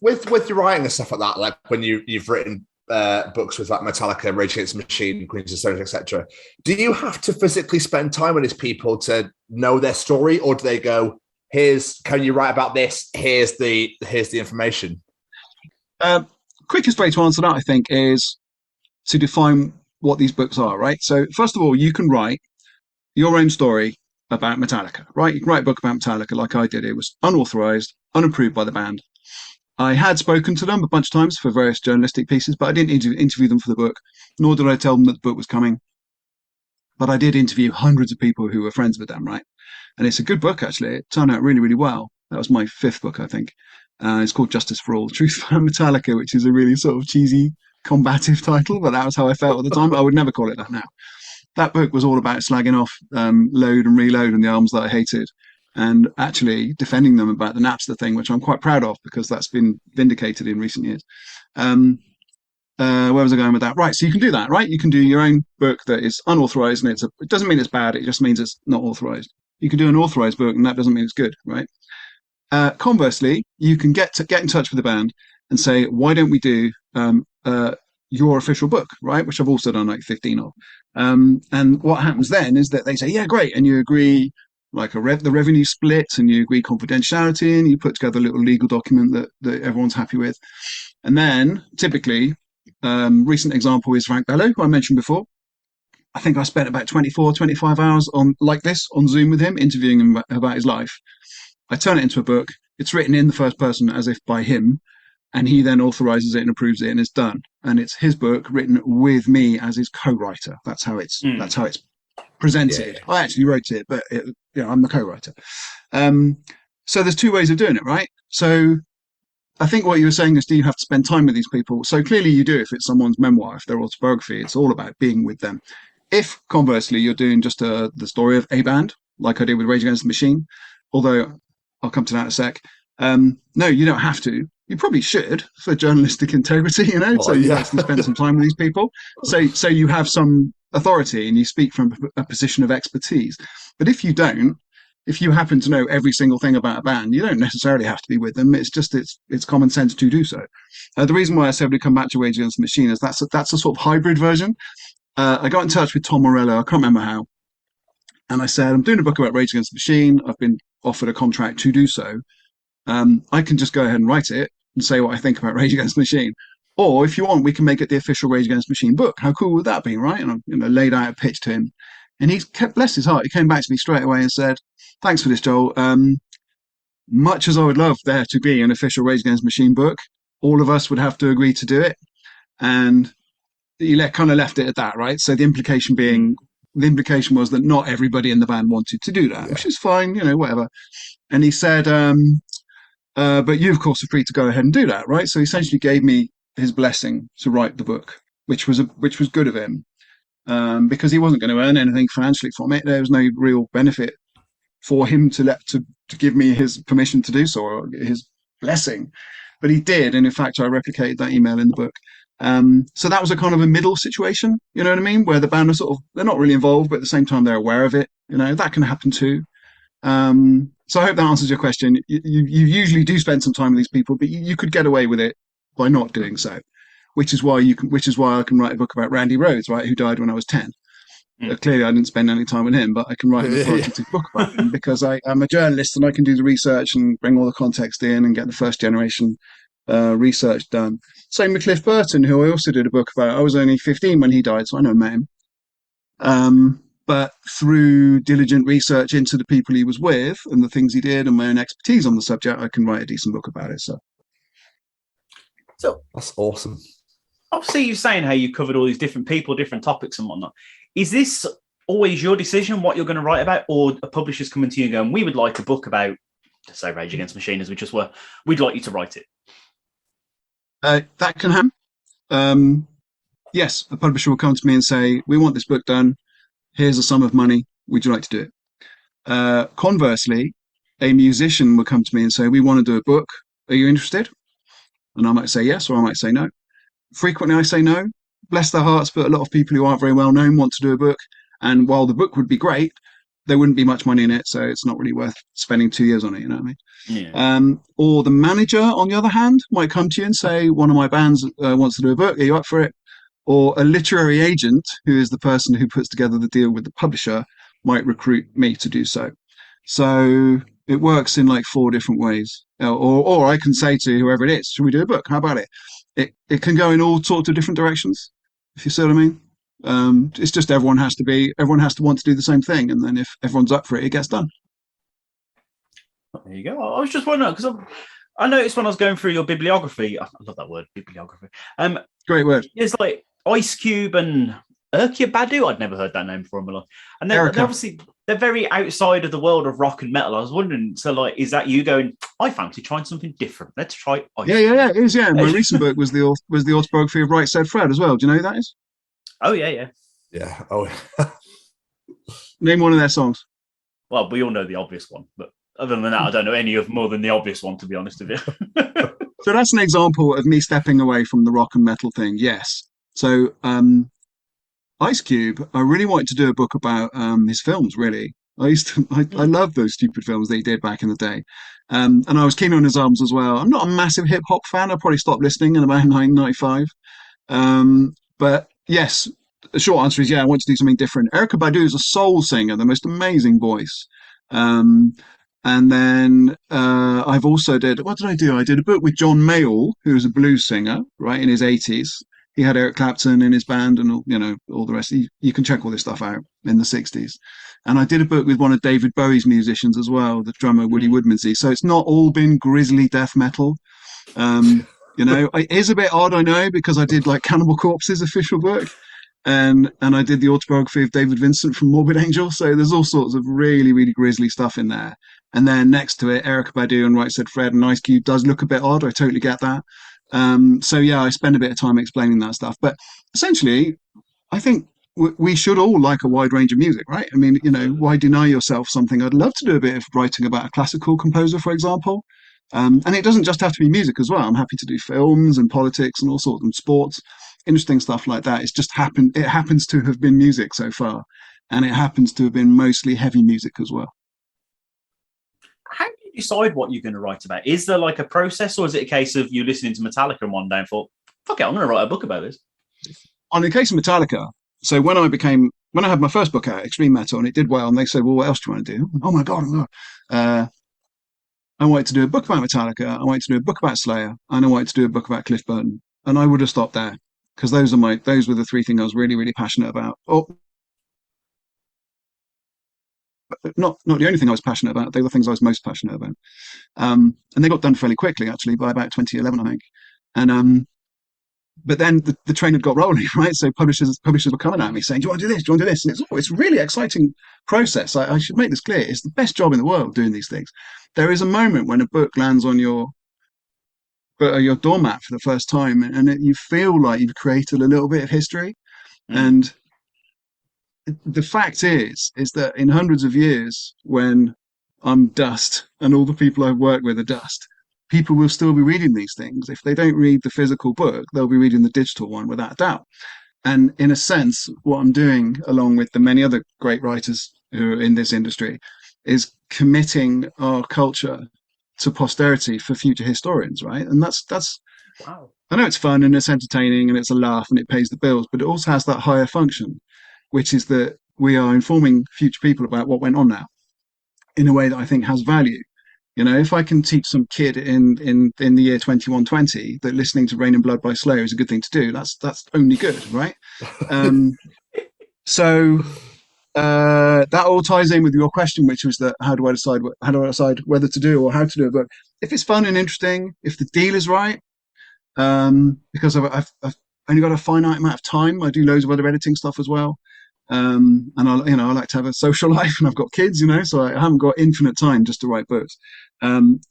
your writing and stuff like that, like when you've written books with like Metallica, Rage Against the Machine, Queens of Stone, etc., do you have to physically spend time with these people to know their story, or do they go, "Can you write about this? Here's the information"? Quickest way to answer that, I think, is to define what these books are. Right. So first of all, you can write your own story about Metallica, right? You can write a book about Metallica like I did. It was unauthorized, unapproved by the band. I had spoken to them a bunch of times for various journalistic pieces, but I didn't interview them for the book, nor did I tell them that the book was coming. But I did interview hundreds of people who were friends with them, right? And it's a good book, actually. It turned out really, really well. That was my 5th book, I think. It's called Justice for All, Truth for Metallica, which is a really sort of cheesy, combative title, but that was how I felt at the time. I would never call it that now. That book was all about slagging off Load and Reload and the albums that I hated, and actually defending them about the Napster thing, which I'm quite proud of because that's been vindicated in recent years. Where was I going with that? Right, so you can do that, right? You can do your own book that is unauthorized, and it doesn't mean it's bad, it just means it's not authorized. You can do an authorized book, and that doesn't mean it's good, right? Conversely, you can get in touch with the band and say, "Why don't we do your official book," right? Which I've also done like 15 of. And what happens then is that they say, "Yeah, great," and you agree like the revenue split, and you agree confidentiality, and you put together a little legal document that everyone's happy with. And then typically, recent example is Frank Bello, who I mentioned before. I think I spent about 24, 25 hours on Zoom with him, interviewing him about his life. I turn it into a book. It's written in the first person as if by him, and he then authorizes it and approves it, and it's done. And it's his book written with me as his co-writer. That's how it's presented. Yeah. I actually wrote it, but I'm the co-writer. So there's two ways of doing it, right? So I think what you were saying is, do you have to spend time with these people? So clearly you do if it's someone's memoir, if they're autobiography. It's all about being with them. If, conversely, you're doing just the story of a band, like I did with Rage Against the Machine, although I'll come to that in a sec. No, you don't have to. You probably should for journalistic integrity, so you actually spend some time with these people. So you have some authority and you speak from a position of expertise. But if you don't, if you happen to know every single thing about a band, you don't necessarily have to be with them. It's just it's common sense to do so. The reason why I said we come back to Rage Against the Machine is that's a sort of hybrid version. I got in touch with Tom Morello. I can't remember how. And I said, I'm doing a book about Rage Against the Machine. I've been offered a contract to do so. I can just go ahead and write it and say what I think about Rage Against the Machine. Or if you want, we can make it the official Rage Against the Machine book. How cool would that be, right? And I laid out a pitch to him. And he kept, bless his heart, he came back to me straight away and said, thanks for this, Joel. Much as I would love there to be an official Rage Against the Machine book, all of us would have to agree to do it. And he kind of left it at that, right? So the implication was that not everybody in the band wanted to do that, which is fine, whatever. And he said, but you, of course, are free to go ahead and do that, right? So he essentially gave me his blessing to write the book, which was good of him, because he wasn't going to earn anything financially from it. There was no real benefit for him to give me his permission to do so, or his blessing. But he did, and in fact, I replicated that email in the book. So that was a kind of a middle situation, you know what I mean, where the band are they're not really involved, but at the same time they're aware of it. That can happen too. So I hope that answers your question. You usually do spend some time with these people, but you could get away with it by not doing so, which is why I can write a book about Randy Rhoads, right, who died when I was 10. Clearly, I didn't spend any time with him, but I can write an authoritative book about him because I'm a journalist and I can do the research and bring all the context in and get the first generation research done. Same with Cliff Burton, who I also did a book about. I was only 15 when he died, so I never met him. But through diligent research into the people he was with and the things he did and my own expertise on the subject, I can write a decent book about it. So that's awesome. Obviously, you're saying how you covered all these different people, different topics and whatnot. Is this always your decision what you're going to write about, or a publisher's coming to you and going, we would like a book about, say, Rage Against the Machine, as we just were, we'd like you to write it? That can happen. Yes, a publisher will come to me and say, we want this book done. Here's a sum of money. Would you like to do it? Conversely, a musician will come to me and say, we want to do a book. Are you interested? And I might say yes, or I might say no. Frequently I say no. Bless their hearts, but a lot of people who aren't very well known want to do a book. And while the book would be great, there wouldn't be much money in it, so it's not really worth spending 2 years on it, you know what I mean? Yeah. Or the manager, on the other hand, might come to you and say, one of my bands wants to do a book. Are you up for it? Or a literary agent, who is the person who puts together the deal with the publisher, might recruit me to do so. So it works in like 4 different ways. Or I can say to whoever it is, should we do a book? How about it? It can go in all sorts of different directions, if you see what I mean. It's just everyone has to want to do the same thing. And then if everyone's up for it, it gets done. There you go. I was just wondering, because I noticed when I was going through your bibliography, I love that word, bibliography. Great word. It's like Ice Cube and Erykah Badu. I'd never heard that name before in my life. And they're obviously, they're very outside of the world of rock and metal. I was wondering, so like, is that you going, I fancy trying something different. Let's try Ice Cube. Yeah, it is, yeah. My recent book was the autobiography of Right Said Fred as well. Do you know who that is? Oh, yeah. Yeah. Oh, Name one of their songs. Well, we all know the obvious one, but other than that, I don't know any of more than the obvious one, to be honest with you. So that's an example of me stepping away from the rock and metal thing. Yes. So Ice Cube, I really wanted to do a book about his films, really. I love those stupid films that he did back in the day. And I was keen on his albums as well. I'm not a massive hip hop fan. I probably stopped listening in about 1995. But yes, the short answer is, yeah, I want to do something different. Erykah Badu is a soul singer, the most amazing voice. And then I've also what did I do? I did a book with John Mayall, who was a blues singer, right, in his 80s. He had Eric Clapton in his band and all the rest. You can check all this stuff out in the 60s. And I did a book with one of David Bowie's musicians as well, the drummer Woody Woodmansey. So it's not all been grisly death metal. It is a bit odd, I know, because I did like Cannibal Corpse's official book. And I did the autobiography of David Vincent from Morbid Angel. So there's all sorts of really, really grisly stuff in there. And then next to it, Erykah Badu and Right Said Fred and Ice Cube does look a bit odd. I totally get that. I spend a bit of time explaining that stuff. But essentially, I think we should all like a wide range of music, right? I mean, why deny yourself something? I'd love to do a bit of writing about a classical composer, for example. And it doesn't just have to be music as well. I'm happy to do films and politics and all sorts and sports. Interesting stuff like that. It happens to have been music so far, and it happens to have been mostly heavy music as well. How do you decide what you're going to write about? Is there like a process, or is it a case of you listening to Metallica one day and thought, fuck it, I'm going to write a book about this? On the case of Metallica, so when I had my first book out, Extreme Metal, and it did well, and they said, well, what else do you want to do? Oh my God. I wanted to do a book about Metallica, I wanted to do a book about Slayer, and I wanted to do a book about Cliff Burton. And I would have stopped there, because those were the three things I was really, really passionate about. Not the only thing I was passionate about, they were the things I was most passionate about. And they got done fairly quickly, actually, by about 2011, I think. And but then the train had got rolling, right? So publishers were coming at me saying, do you want to do this? Do you want to do this? And it's a really exciting process. I should make this clear. It's the best job in the world doing these things. There is a moment when a book lands on your doormat for the first time, and you feel like you've created a little bit of history. And the fact is that in hundreds of years, when I'm dust and all the people I've worked with are dust, people will still be reading these things. If they don't read the physical book, they'll be reading the digital one without a doubt. And in a sense, what I'm doing, along with the many other great writers who are in this industry, is committing our culture to posterity for future historians, right? And that's wow. I know it's fun and it's entertaining and it's a laugh and it pays the bills, but it also has that higher function, which is that we are informing future people about what went on now in a way that I think has value. If I can teach some kid in the year 2120 that listening to Rain and Blood by Slayer is a good thing to do, that's only good, right? So that all ties in with your question, which was that how do I decide whether to do or how to do it? But if it's fun and interesting, if the deal is right, because I've only got a finite amount of time, I do loads of other editing stuff as well. And I like to have a social life, and I've got kids, so I haven't got infinite time just to write books.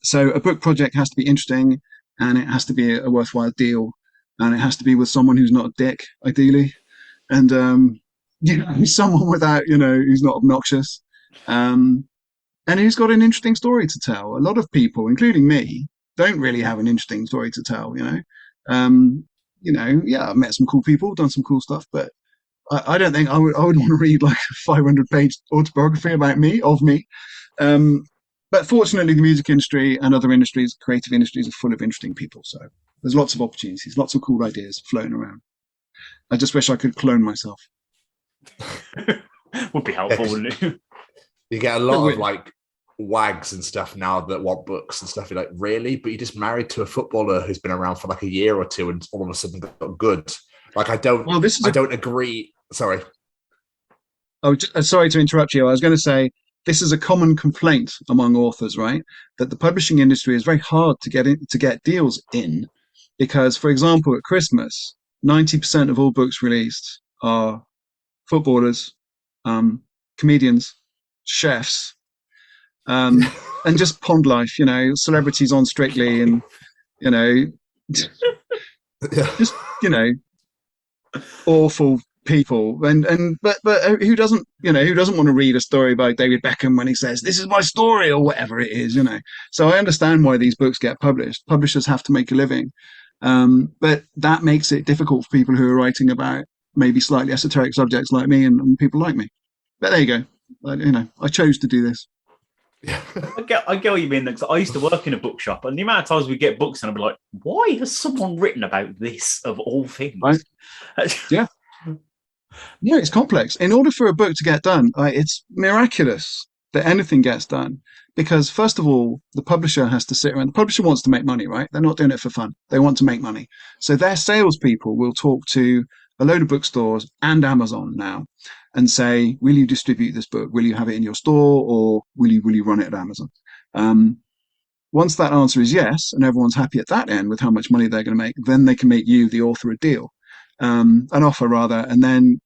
So a book project has to be interesting, and it has to be a worthwhile deal, and it has to be with someone who's not a dick, ideally, and someone without, who's not obnoxious, and who's got an interesting story to tell. A lot of people, including me, don't really have an interesting story to tell. I've met some cool people, done some cool stuff, but I don't think I would want to read like a 500-page autobiography about me. But fortunately, the music industry and other industries, creative industries, are full of interesting people. So there's lots of opportunities, lots of cool ideas floating around. I just wish I could clone myself. Would be helpful, wouldn't it? You get a lot of like wags and stuff now that want books and stuff. You're like, really? But you're just married to a footballer who's been around for like a year or two and all of a sudden got good. Like, I don't agree. Sorry. Oh, sorry to interrupt you. I was going to say, this is a common complaint among authors, right? That the publishing industry is very hard to get deals in, because, for example, at Christmas, 90% of all books released are footballers, comedians, chefs, and just pond life, celebrities on Strictly, and just awful people, but who doesn't want to read a story by David Beckham when he says this is my story or whatever it is, So I understand why these books get published. Publishers have to make a living, but that makes it difficult for people who are writing about maybe slightly esoteric subjects like me and people like me. But there you go. I chose to do this. Yeah. I get what you mean. Because I used to work in a bookshop, and the amount of times we get books, and I'd be like, "Why has someone written about this of all things?" Yeah, it's complex. In order for a book to get done, it's miraculous that anything gets done. Because first of all, the publisher has to sit around. The publisher wants to make money, right? They're not doing it for fun. They want to make money. So their salespeople will talk to a load of bookstores and Amazon now and say, will you distribute this book? Will you have it in your store, or will you run it at Amazon? Once that answer is yes, and everyone's happy at that end with how much money they're going to make, then they can make you, the author, a deal, an offer rather. And then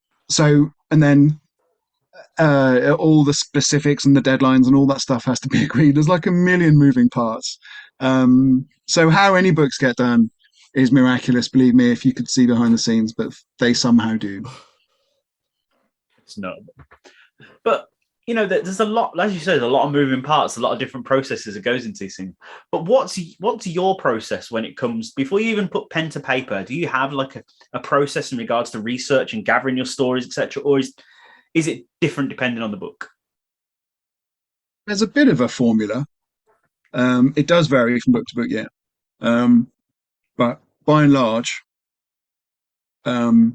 all the specifics and the deadlines and all that stuff has to be agreed. There's like a million moving parts. So how any books get done is miraculous, believe me, if you could see behind the scenes, but they somehow do. It's notable. But, you know, there's a lot, as you said, a lot of moving parts, a lot of different processes that goes into these things. But what's your process when it comes, before you even put pen to paper, do you have like a process in regards to research and gathering your stories, etc., or is it different depending on the book? There's a bit of a formula. It does vary from book to book, yeah. But by and large, the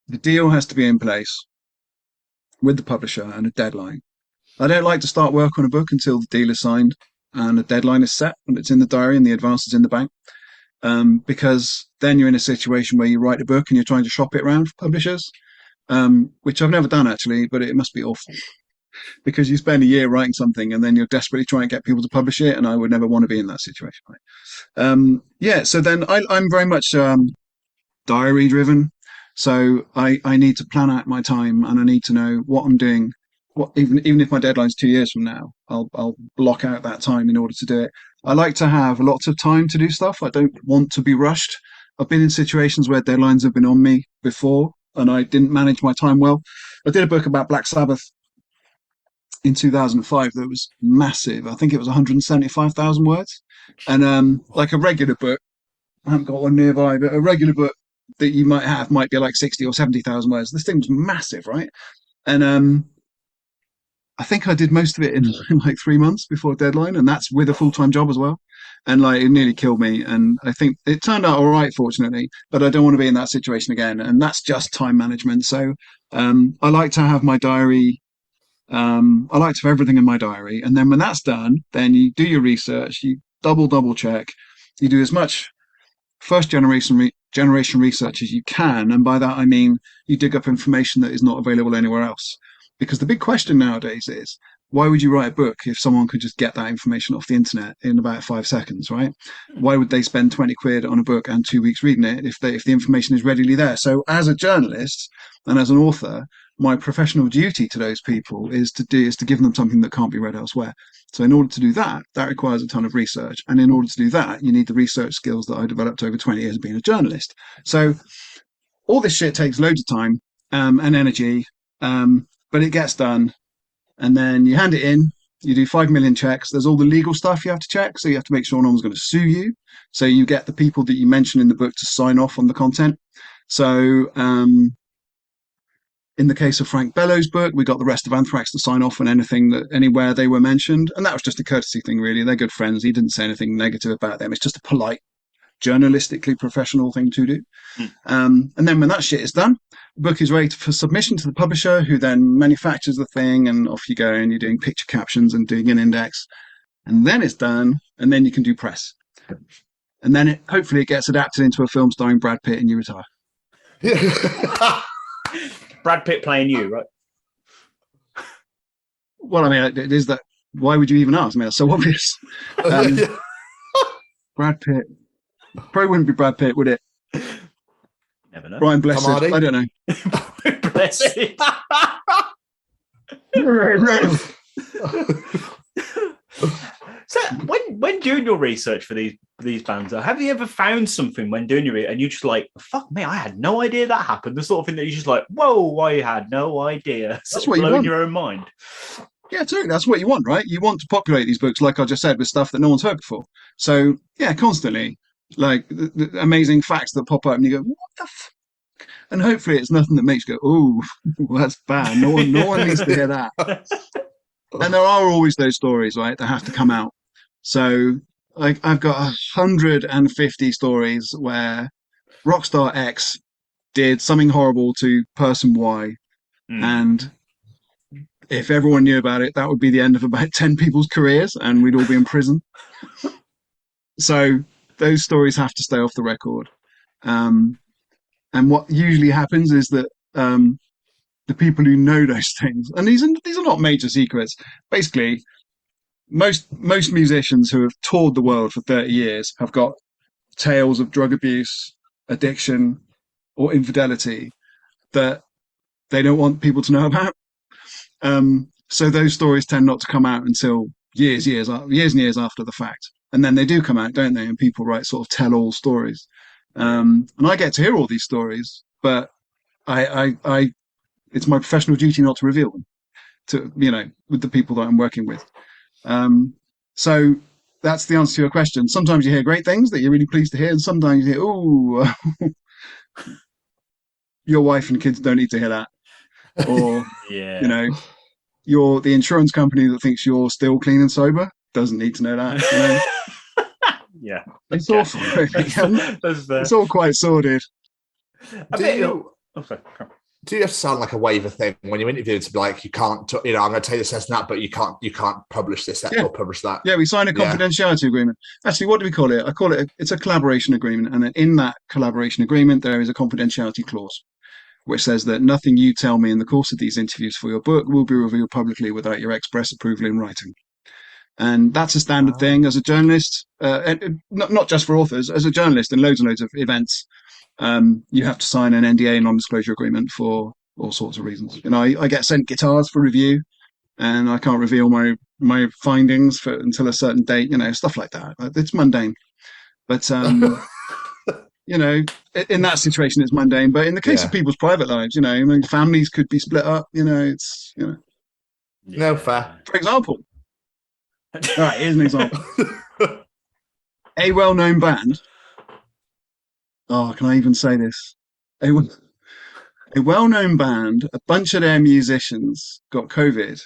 deal has to be in place with the publisher and a deadline. I don't like to start work on a book until the deal is signed and a deadline is set and it's in the diary and the advance is in the bank. Because then you're in a situation where you write a book and you're trying to shop it around for publishers, which I've never done actually, but it must be awful. Because you spend a year writing something and then you're desperately trying to get people to publish it, and I would never want to be in that situation. Right? So then I'm very much diary driven. So I need to plan out my time, and I need to know what I'm doing. Even if my deadline's 2 years from now, I'll block out that time in order to do it. I like to have lots of time to do stuff. I don't want to be rushed. I've been in situations where deadlines have been on me before, and I didn't manage my time well. I did a book about Black Sabbath in 2005 that was massive. I think it was 175,000 words. And like a regular book, I haven't got one nearby, but a regular book that you might have might be like 60 or 70,000 words. This thing was massive, right? And I think I did most of it in like 3 months before deadline, and that's with a full-time job as well. And like it nearly killed me. And I think it turned out all right, fortunately, but I don't want to be in that situation again. And that's just time management. So I like to have my diary. I like to have everything in my diary. And then when that's done, then you do your research, you double check, you do as much first generation research as you can. And by that, I mean, you dig up information that is not available anywhere else. Because the big question nowadays is, why would you write a book if someone could just get that information off the internet in about 5 seconds, right? Why would they spend 20 quid on a book and 2 weeks reading it if the information is readily there? So as a journalist and as an author, my professional duty to those people is to give them something that can't be read elsewhere. So in order to do that, that requires a ton of research. And in order to do that, you need the research skills that I developed over 20 years of being a journalist. So all this shit takes loads of time and energy, but it gets done. And then you hand it in, you do 5 million checks. There's all the legal stuff you have to check. So you have to make sure no one's going to sue you. So you get the people that you mention in the book to sign off on the content. So in the case of Frank Bellows' book, we got the rest of Anthrax to sign off on anywhere they were mentioned. And that was just a courtesy thing, really. They're good friends. He didn't say anything negative about them. It's just a polite, journalistically professional thing to do. And then when that shit is done, the book is ready for submission to the publisher, who then manufactures the thing, and off you go, and you're doing picture captions and doing an index. And then it's done, and then you can do press. And then hopefully it gets adapted into a film starring Brad Pitt, and you retire. Brad Pitt playing you, right? Well, I mean, it is that. Why would you even ask? I mean, that's so obvious. Brad Pitt. Probably wouldn't be Brad Pitt, would it? Never know. Brian Blessed. Kamadi? I don't know. Blessed. So when doing your research for these bands, have you ever found something when doing your research and you're just like, fuck me, I had no idea that happened? The sort of thing that you're just like, whoa, I had no idea. That's what you want. Blowing your own mind. Yeah, totally. That's what you want, right? You want to populate these books, like I just said, with stuff that no one's heard before. So yeah, constantly, like the amazing facts that pop up, and you go, what the fuck? And hopefully it's nothing that makes you go, oh, that's bad. No one needs to hear that. And there are always those stories, right, that have to come out. So like I've got 150 stories where Rockstar X did something horrible to person Y, and if everyone knew about it, that would be the end of about 10 people's careers and we'd all be in prison. So those stories have to stay off the record. And what usually happens is that the people who know those things, and these are not major secrets. Basically, most musicians who have toured the world for 30 years have got tales of drug abuse, addiction, or infidelity that they don't want people to know about. So those stories tend not to come out until years and years after the fact. And then they do come out, don't they? And people write sort of tell-all stories. And I get to hear all these stories, but I it's my professional duty not to reveal them to, with the people that I'm working with. So that's the answer to your question. Sometimes you hear great things that you're really pleased to hear, and sometimes you hear, oh, your wife and kids don't need to hear that. Or, you're the insurance company that thinks you're still clean and sober doesn't need to know that. Yeah. It's awful. It's all quite sordid. Do you have to sound like a waiver thing when you interview to be like, you can't, I'm going to tell you this and that, but you can't publish this or publish that? Yeah, we sign a confidentiality agreement. Actually, what do we call it? I call it, it's a collaboration agreement. And in that collaboration agreement, there is a confidentiality clause, which says that nothing you tell me in the course of these interviews for your book will be revealed publicly without your express approval in writing. And that's a standard thing as a journalist, not just for authors, as a journalist in loads and loads of events. You have to sign an NDA, non-disclosure agreement, for all sorts of reasons. I get sent guitars for review, and I can't reveal my findings until a certain date. Stuff like that. It's mundane, but in that situation, it's mundane. But in the case of people's private lives, families could be split up. No, fair. For example, all right, here's an example. A well-known band. Oh, can I even say this? A well-known band, a bunch of their musicians got COVID,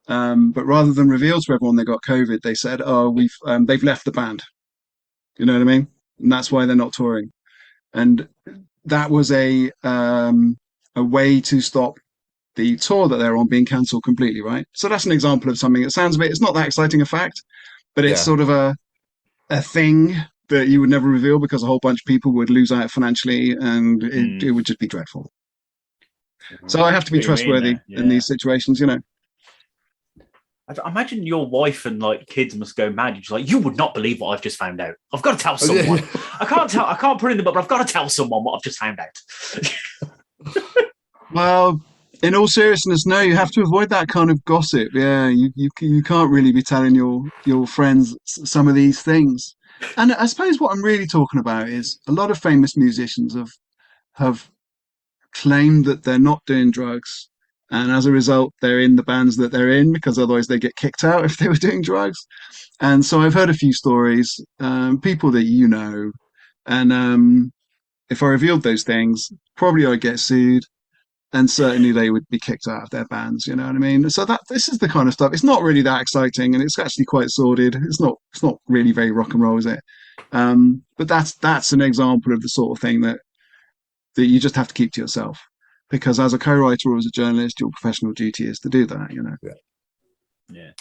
but rather than reveal to everyone they got COVID, they said, "Oh, they've left the band." You know what I mean? And that's why they're not touring. And that was a way to stop the tour that they're on being cancelled completely, right? So that's an example of something that sounds it's not that exciting a fact, but it's sort of a thing that you would never reveal because a whole bunch of people would lose out financially, and it would just be dreadful. So I have to be trustworthy in these situations, I imagine your wife and kids must go mad. You're just like, you would not believe what I've just found out. I've got to tell someone. I can't put it in the book, but I've got to tell someone what I've just found out. Well, in all seriousness, no, you have to avoid that kind of gossip. Yeah, you can't really be telling your friends some of these things. And I suppose what I'm really talking about is a lot of famous musicians have claimed that they're not doing drugs, and as a result, they're in the bands that they're in because otherwise they get kicked out if they were doing drugs. And so I've heard a few stories, people that and if I revealed those things, probably I'd get sued, and certainly they would be kicked out of their bands. You know what I mean? So this is the kind of stuff. It's not really that exciting, and it's actually quite sordid. It's not really very rock and roll, is it? But that's an example of the sort of thing that you just have to keep to yourself, because as a co-writer or as a journalist, your professional duty is to do that. Yeah.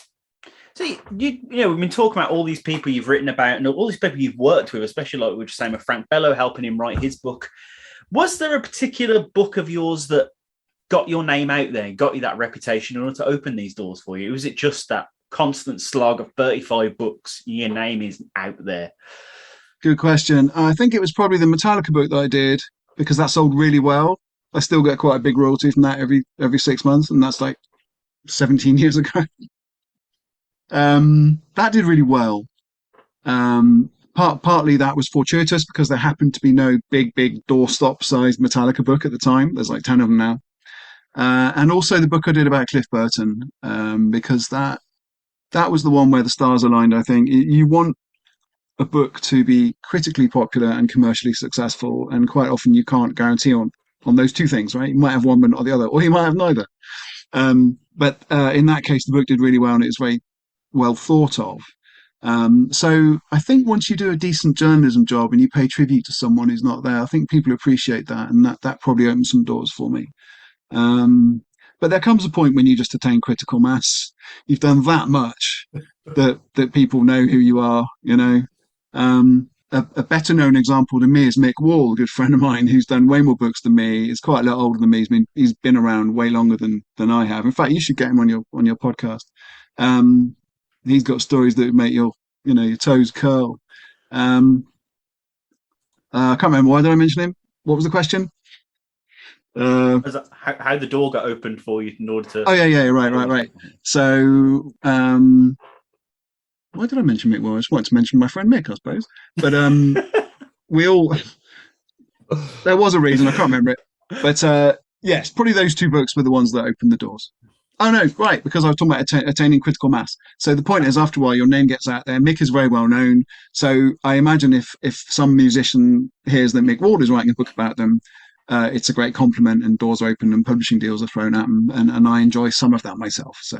So we've been talking about all these people you've written about and all these people you've worked with, especially like we were just saying with Frank Bello, helping him write his book. Was there a particular book of yours that got your name out there, got you that reputation in order to open these doors for you? Was it just that constant slog of 35 books, your name is out there? Good question. I think it was probably the Metallica book that I did, because that sold really well. I still get quite a big royalty from that every 6 months, and that's 17 years ago. That did really well. Partly that was fortuitous because there happened to be no big doorstop-sized Metallica book at the time. There's 10 of them now. And also the book I did about Cliff Burton, because that was the one where the stars aligned, I think. You want a book to be critically popular and commercially successful, and quite often you can't guarantee on those two things, right? You might have one but not the other, or you might have neither. But in that case, the book did really well, and it was very well thought of. So I think once you do a decent journalism job and you pay tribute to someone who's not there, I think people appreciate that, and that probably opens some doors for me. But there comes a point when you just attain critical mass. You've done that much that people know who you are, you know. A better known example to me is Mick Wall, a good friend of mine who's done way more books than me. He's quite a lot older than me. He's been around way longer than I have. In fact, you should get him on your podcast. He's got stories that make your toes curl. I can't remember, why did I mention him? What was the question? How the door got opened for you in order to... Oh, yeah, right. So, why did I mention Mick Wall? I just wanted to mention my friend Mick, I suppose. But we all... There was a reason, I can't remember it. But yes, probably those two books were the ones that opened the doors. Oh, no, right, because I was talking about attaining critical mass. So the point is, after a while, your name gets out there. Mick is very well known. So I imagine if some musician hears that Mick Ward is writing a book about them, it's a great compliment, and doors are open and publishing deals are thrown at them. And I enjoy some of that myself. So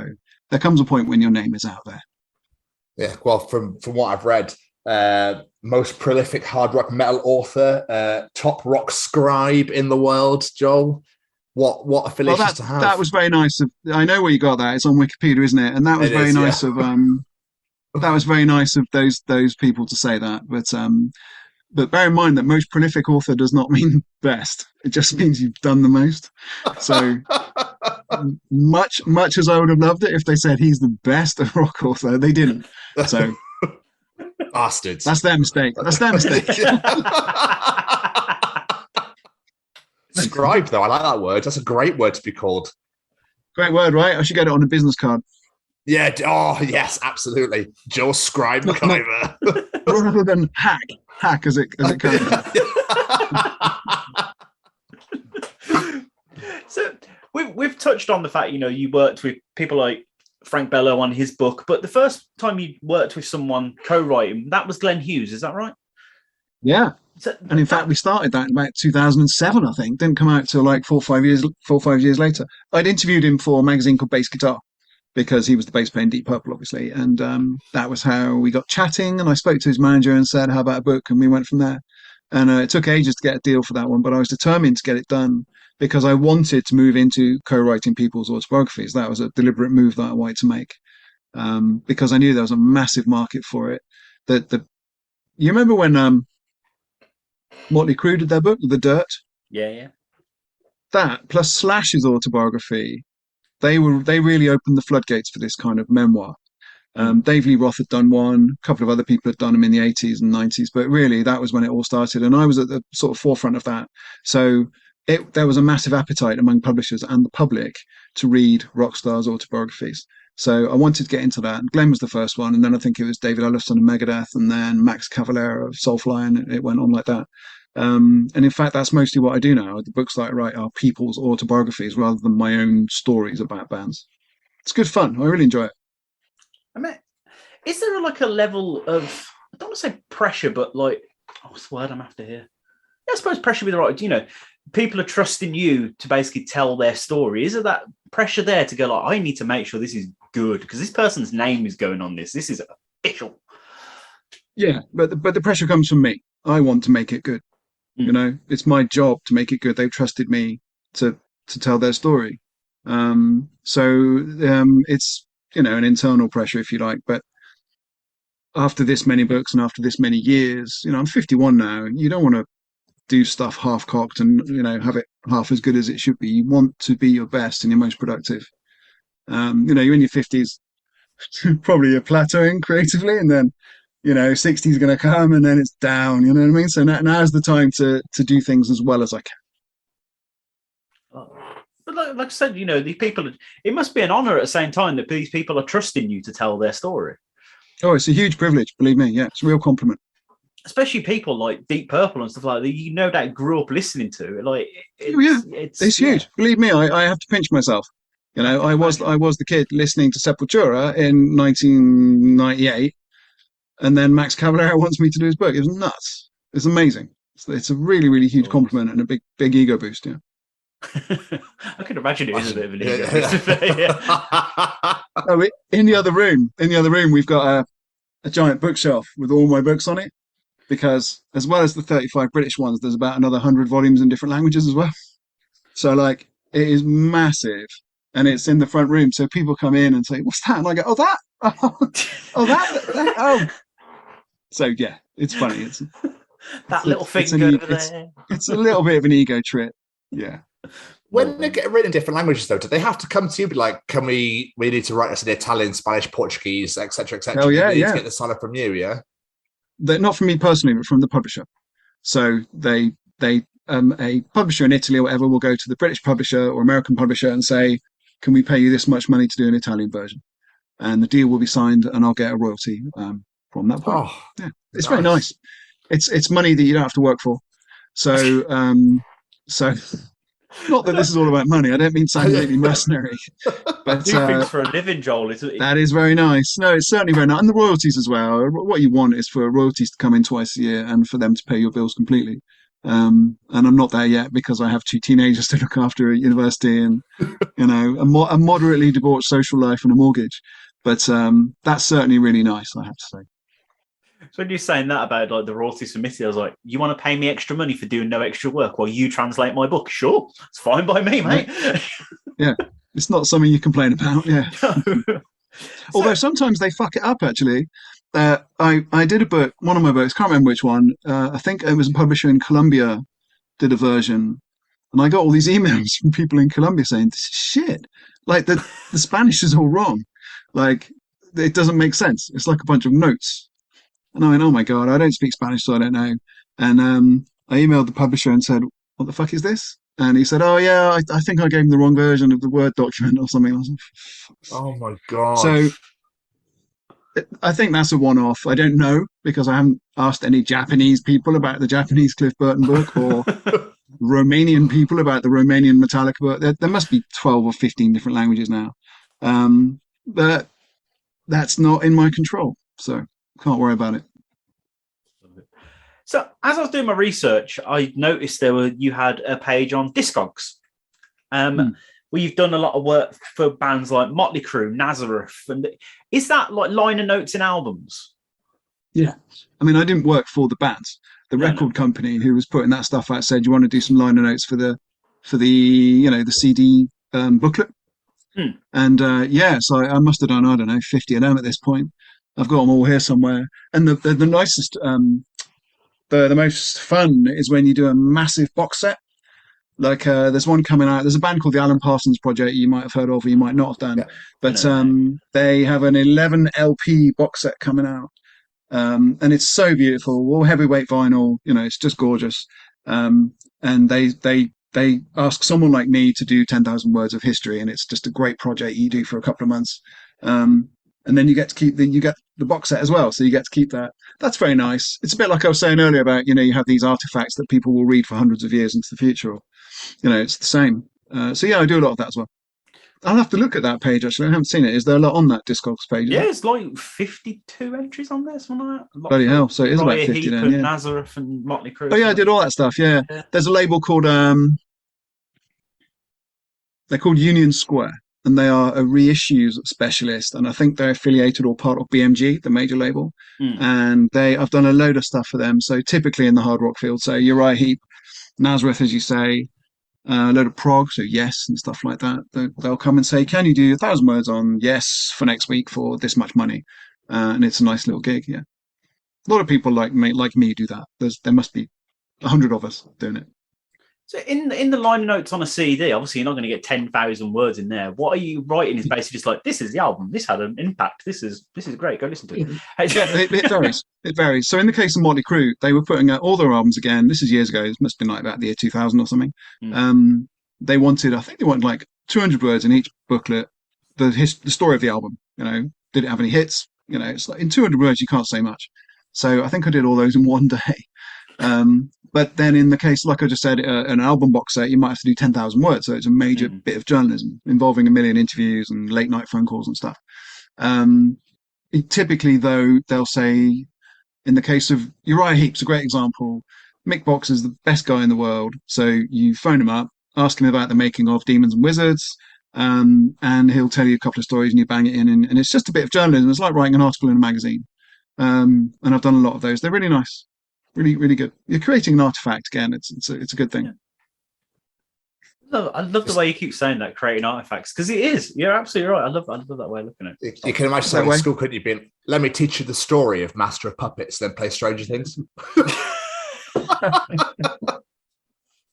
there comes a point when your name is out there. Yeah, well, from what I've read, most prolific hard rock metal author, top rock scribe in the world, Joel. What affiliations to have? That was very nice. I know where you got that. It's on Wikipedia, isn't it? And that was very nice of that was very nice of those people to say that. But bear in mind that most prolific author does not mean best. It just means you've done the most. So much as I would have loved it if they said he's the best rock author, they didn't. So bastards. That's their mistake. Scribe, though, I like that word. That's a great word to be called. Great word, right? I should get it on a business card. Yeah. Oh, yes, absolutely. Joel Scribe McIver. Rather than hack as it currently. So we've touched on the fact, you worked with people like Frank Bello on his book, but the first time you worked with someone co-writing, that was Glenn Hughes, is that right? Yeah. And in fact, we started that in about 2007, I think. Didn't come out till like 4 or 5 years later. I'd interviewed him for a magazine called Bass Guitar because he was the bass player in Deep Purple, obviously. And that was how we got chatting. And I spoke to his manager and said, how about a book? And we went from there. And it took ages to get a deal for that one, but I was determined to get it done because I wanted to move into co-writing people's autobiographies. That was a deliberate move that I wanted to make because I knew there was a massive market for it. You remember when... Motley Crue did their book, The Dirt. Yeah. That plus Slash's autobiography, they really opened the floodgates for this kind of memoir. Dave Lee Roth had done one, a couple of other people had done them in the 80s and 90s, but really that was when it all started, and I was at the sort of forefront of that. So there was a massive appetite among publishers and the public to read rock stars' autobiographies. So I wanted to get into that. Glenn was the first one, and then I think it was David Ellefson of Megadeth, and then Max Cavalera of Soulfly, and it went on like that. And in fact, that's mostly what I do now. The books that I write are people's autobiographies rather than my own stories about bands. It's good fun. I really enjoy it. I mean, is there like a level of, I don't want to say pressure, but like, what's the word I'm after here? Yeah, I suppose pressure with the right, people are trusting you to basically tell their story. Is there that pressure there to go like, I need to make sure this is good because this person's name is going on this. This is official. Yeah, but the pressure comes from me. I want to make it good. It's my job to make it good. They've trusted me to tell their story. So it's, an internal pressure, if you like. But after this many books and after this many years, I'm 51 now, and you don't want to do stuff half-cocked and, have it half as good as it should be. You want to be your best and your most productive. You're in your 50s, probably you're plateauing creatively, and then 60 is going to come and then it's down, you know what I mean? So now's the time to do things as well as I can. But like I said, these people, it must be an honor at the same time that these people are trusting you to tell their story. Oh, it's a huge privilege, believe me. Yeah, it's a real compliment. Especially people like Deep Purple and stuff like that, that grew up listening to. Like, it's huge. Believe me, I have to pinch myself. I was the kid listening to Sepultura in 1998. And then Max Cavalera wants me to do his book. It was nuts. It's amazing. It's a really, really huge compliment and a big ego boost. Yeah. I can imagine it is a bit of an ego boost. In the other room, we've got a giant bookshelf with all my books on it, because as well as the 35 British ones, there's about another 100 volumes in different languages as well. So like, it is massive. and it's in the front room. So people come in and say, "What's that?" And I go, "Oh, that! Oh, that! Oh!" So yeah, it's funny. It's that little finger over there. It's a little bit of an ego trip. Yeah. When they get written in different languages, though, do they have to come to you? Be like, "Can we need to write us in Italian, Spanish, Portuguese, etc., etc." Oh yeah, do they need yeah. to get the sign up from you, yeah. They're not from me personally, but from the publisher. So they a publisher in Italy or whatever will go to the British publisher or American publisher and say, "Can we pay you this much money to do an Italian version?" And the deal will be signed, and I'll get a royalty from that point. Oh, yeah, it's very nice. It's money that you don't have to work for. So so not that this is all about money. I don't mean sound completely mercenary, but do things for a living, Joel. That is very nice. No, it's certainly very nice, and the royalties as well. What you want is for royalties to come in twice a year and for them to pay your bills completely. And I'm not there yet because I have 2 teenagers to look after at university, and a moderately debauched social life and a mortgage. But that's certainly really nice, I have to say. So when you're saying that about like the royalties from Italy, I was like, "You want to pay me extra money for doing no extra work while you translate my book?" Sure, it's fine by me, mate. Yeah, it's not something you complain about. Yeah. Although sometimes they fuck it up. Actually, I did a book, one of my books, can't remember which one. I think it was a publisher in Colombia did a version, and I got all these emails from people in Colombia saying, "This is shit. Like the Spanish is all wrong. Like it doesn't make sense. It's like a bunch of notes." And I went, "Oh my God, I don't speak Spanish, so I don't know." And I emailed the publisher and said, "What the fuck is this?" And he said, "Oh yeah, I think I gave him the wrong version of the Word document or something." I was like, "Oh my God." So I think that's a one-off. I don't know because I haven't asked any Japanese people about the Japanese Cliff Burton book or Romanian people about the Romanian Metallica book. There must be 12 or 15 different languages now. But that's not in my control. So can't worry about it. So as I was doing my research, I noticed you had a page on Discogs, where you've done a lot of work for bands like Motley Crue, Nazareth, and is that like liner notes in albums? Yeah, I mean, I didn't work for the bands. The record company who was putting that stuff out said, "You want to do some liner notes for the the CD booklet?" And so I must have done, I don't know, 50 of them at this point. I've got them all here somewhere. And the nicest, the most fun is when you do a massive box set. Like there's one coming out. There's a band called the Alan Parsons Project you might have heard of or you might not have done. Yeah. But they have an 11 LP box set coming out. And it's so beautiful, all heavyweight vinyl, it's just gorgeous. And they ask someone like me to do 10,000 words of history, and it's just a great project you do for a couple of months. And then you get to keep the box set as well, so you get to keep that. That's very nice. It's a bit like I was saying earlier about you have these artifacts that people will read for hundreds of years into the future, or it's the same. So yeah, I do a lot of that as well. I'll have to look at that page actually. I haven't seen it. Is there a lot on that Discogs page? Yeah, it's like 52 entries on there, something like that. Bloody hell! So it is about 50 then. Yeah. Nazareth and Motley Crue. Oh yeah, I did all that stuff. Yeah, there's a label called they're called Union Square, and they are a reissues specialist, and I think they're affiliated or part of BMG, the major label. And I've done a load of stuff for them. So typically in the hard rock field, so Uriah Heep, Nazareth, as you say, a load of prog, so Yes and stuff like that. They'll come and say, "Can you do 1,000 words on Yes for next week for this much money?" And it's a nice little gig. Yeah, a lot of people like me do that. There must be 100 of us doing it. So in the liner notes on a CD, obviously you're not going to get 10,000 words in there. What are you writing is basically just like, "This is the album. This had an impact. This is great. Go listen to it." It varies. It varies. So in the case of Motley Crue, they were putting out all their albums again. This is years ago. It must have been like about the year 2000 or something. They wanted like 200 words in each booklet. The story of the album. Did it have any hits? It's like in 200 words you can't say much. So I think I did all those in one day. But then in the case, like I just said, an album box set, you might have to do 10,000 words. So it's a major bit of journalism involving a million interviews and late night phone calls and stuff. Typically, though, they'll say, in the case of Uriah Heep's a great example, Mick Box is the best guy in the world. So you phone him up, ask him about the making of Demons and Wizards, and he'll tell you a couple of stories and you bang it in. And it's just a bit of journalism. It's like writing an article in a magazine. And I've done a lot of those. They're really nice. Really, really good. You're creating an artifact again. It's a good thing. I love the way you keep saying that, creating artifacts, because it is. You're absolutely right. I love that way of looking at it. You can imagine that in school, couldn't you? Being, let me teach you the story of Master of Puppets, then play Stranger Things.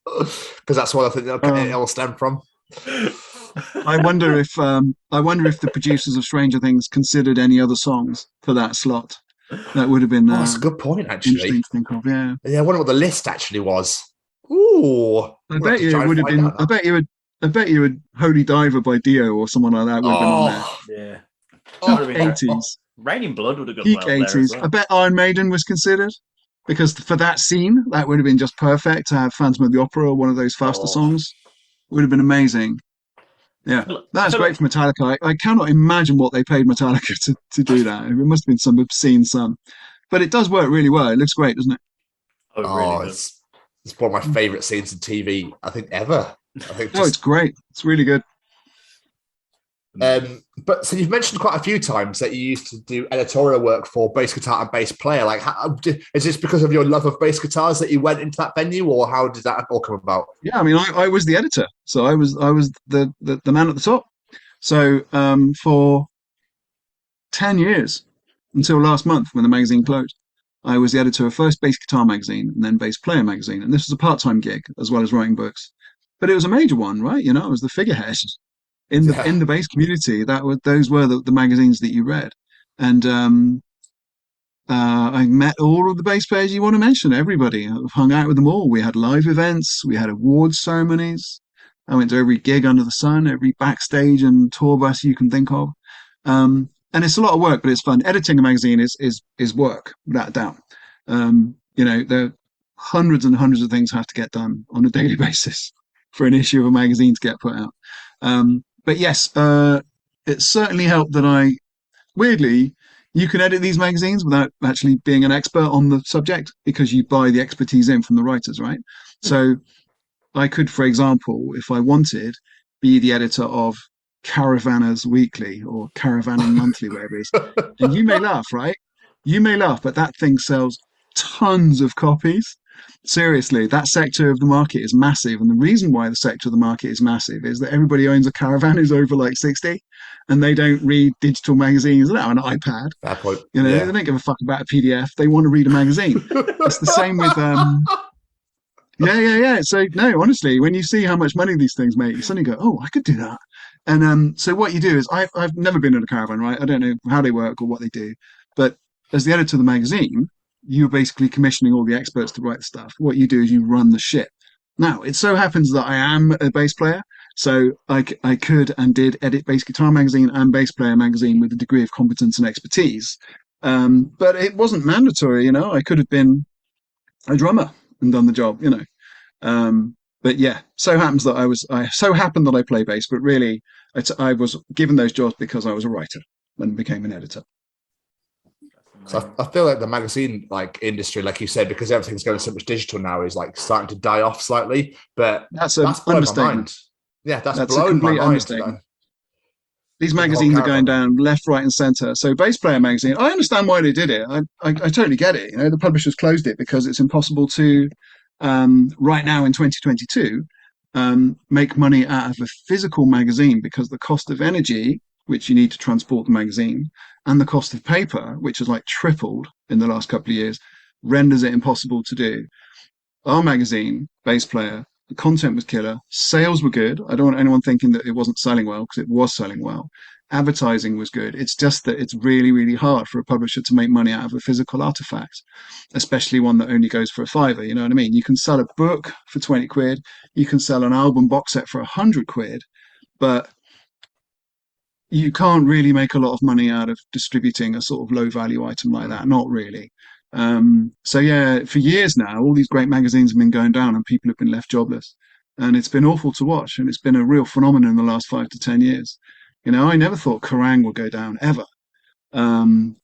Because that's what I think it all stemmed from. I wonder if the producers of Stranger Things considered any other songs for that slot. That would have been. That's a good point, actually. Interesting to think of. Yeah. Yeah, I wonder what the list actually was. Ooh, I bet you it would have been. I bet you would Holy Diver by Dio or someone like that would have been on there. Yeah. 80s. Raining Blood would have gone Peak well 80s. Well. I bet Iron Maiden was considered, because for that scene, that would have been just perfect to have Phantom of the Opera or one of those faster songs. It would have been amazing. Yeah, that's great for Metallica. I cannot imagine what they paid Metallica to do that. It must have been some obscene sum. But it does work really well. It looks great, doesn't it? Oh, it really does. It's one of my favourite scenes in TV, I think, ever. It's great. It's really good. But so you've mentioned quite a few times that you used to do editorial work for bass guitar and bass player. Like, is this because of your love of bass guitars that you went into that venue, or how did that all come about? Yeah, I mean, I was the editor, so I was the man at the top. So for 10 years, until last month when the magazine closed, I was the editor of first Bass Guitar magazine and then Bass Player magazine, and this was a part-time gig as well as writing books. But it was a major one, right? You know, I was the figurehead in the bass community. Those were the magazines that you read, and I met all of the bass players you want to mention. Everybody, I've hung out with them all. We had live events, we had awards ceremonies. I went to every gig under the sun, every backstage and tour bus you can think of. And it's a lot of work, but it's fun. Editing a magazine is work, without a doubt. You know, there are hundreds and hundreds of things have to get done on a daily basis for an issue of a magazine to get put out. But yes, it certainly helped that weirdly, you can edit these magazines without actually being an expert on the subject, because you buy the expertise in from the writers, right? So I could, for example, if I wanted, be the editor of Caravanners Weekly or Caravanning Monthly, whatever it is. And you may laugh, right? You may laugh, but that thing sells tons of copies. Seriously, that sector of the market is massive. And the reason why the sector of the market is massive is that everybody owns a caravan who's over like 60, and they don't read digital magazines. They don't have an iPad. Fair point. You know, they don't give a fuck about a PDF. They want to read a magazine. It's the same with yeah. So no, honestly, when you see how much money these things make, you suddenly go, oh, I could do that. And so what you do is, I've never been in a caravan, right? I don't know how they work or what they do, but as the editor of the magazine, you're basically commissioning all the experts to write the stuff. What you do is you run the ship. Now, it so happens that I am a bass player, so I could and did edit Bass Guitar magazine and Bass Player magazine with a degree of competence and expertise. But it wasn't mandatory, you know. I could have been a drummer and done the job, you know. But yeah, so happened that I play bass, but really I was given those jobs because I was a writer and became an editor. So I feel like the magazine industry, like you said, because everything's going so much digital now, is like starting to die off slightly. But that's an understatement. Yeah, that's a blown complete my understatement. These magazines are going down left, right, and centre. So Bass Player magazine, I understand why they did it. I totally get it. You know, the publishers closed it because it's impossible to right now in 2022 make money out of a physical magazine, because the cost of energy, which you need to transport the magazine, and the cost of paper, which has tripled in the last couple of years, renders it impossible to do. Our magazine, Bass Player, the content was killer. Sales were good. I don't want anyone thinking that it wasn't selling well, because it was selling well. Advertising was good. It's just that it's really, really hard for a publisher to make money out of a physical artifact, especially one that only goes for a £5. You know what I mean? You can sell a book for 20 quid. You can sell an album box set for 100 quid, but you can't really make a lot of money out of distributing a sort of low value item like that. Not really. So yeah, for years now, all these great magazines have been going down and people have been left jobless, and it's been awful to watch. And it's been a real phenomenon in the last 5 to 10 years. You know, I never thought Kerrang would go down ever.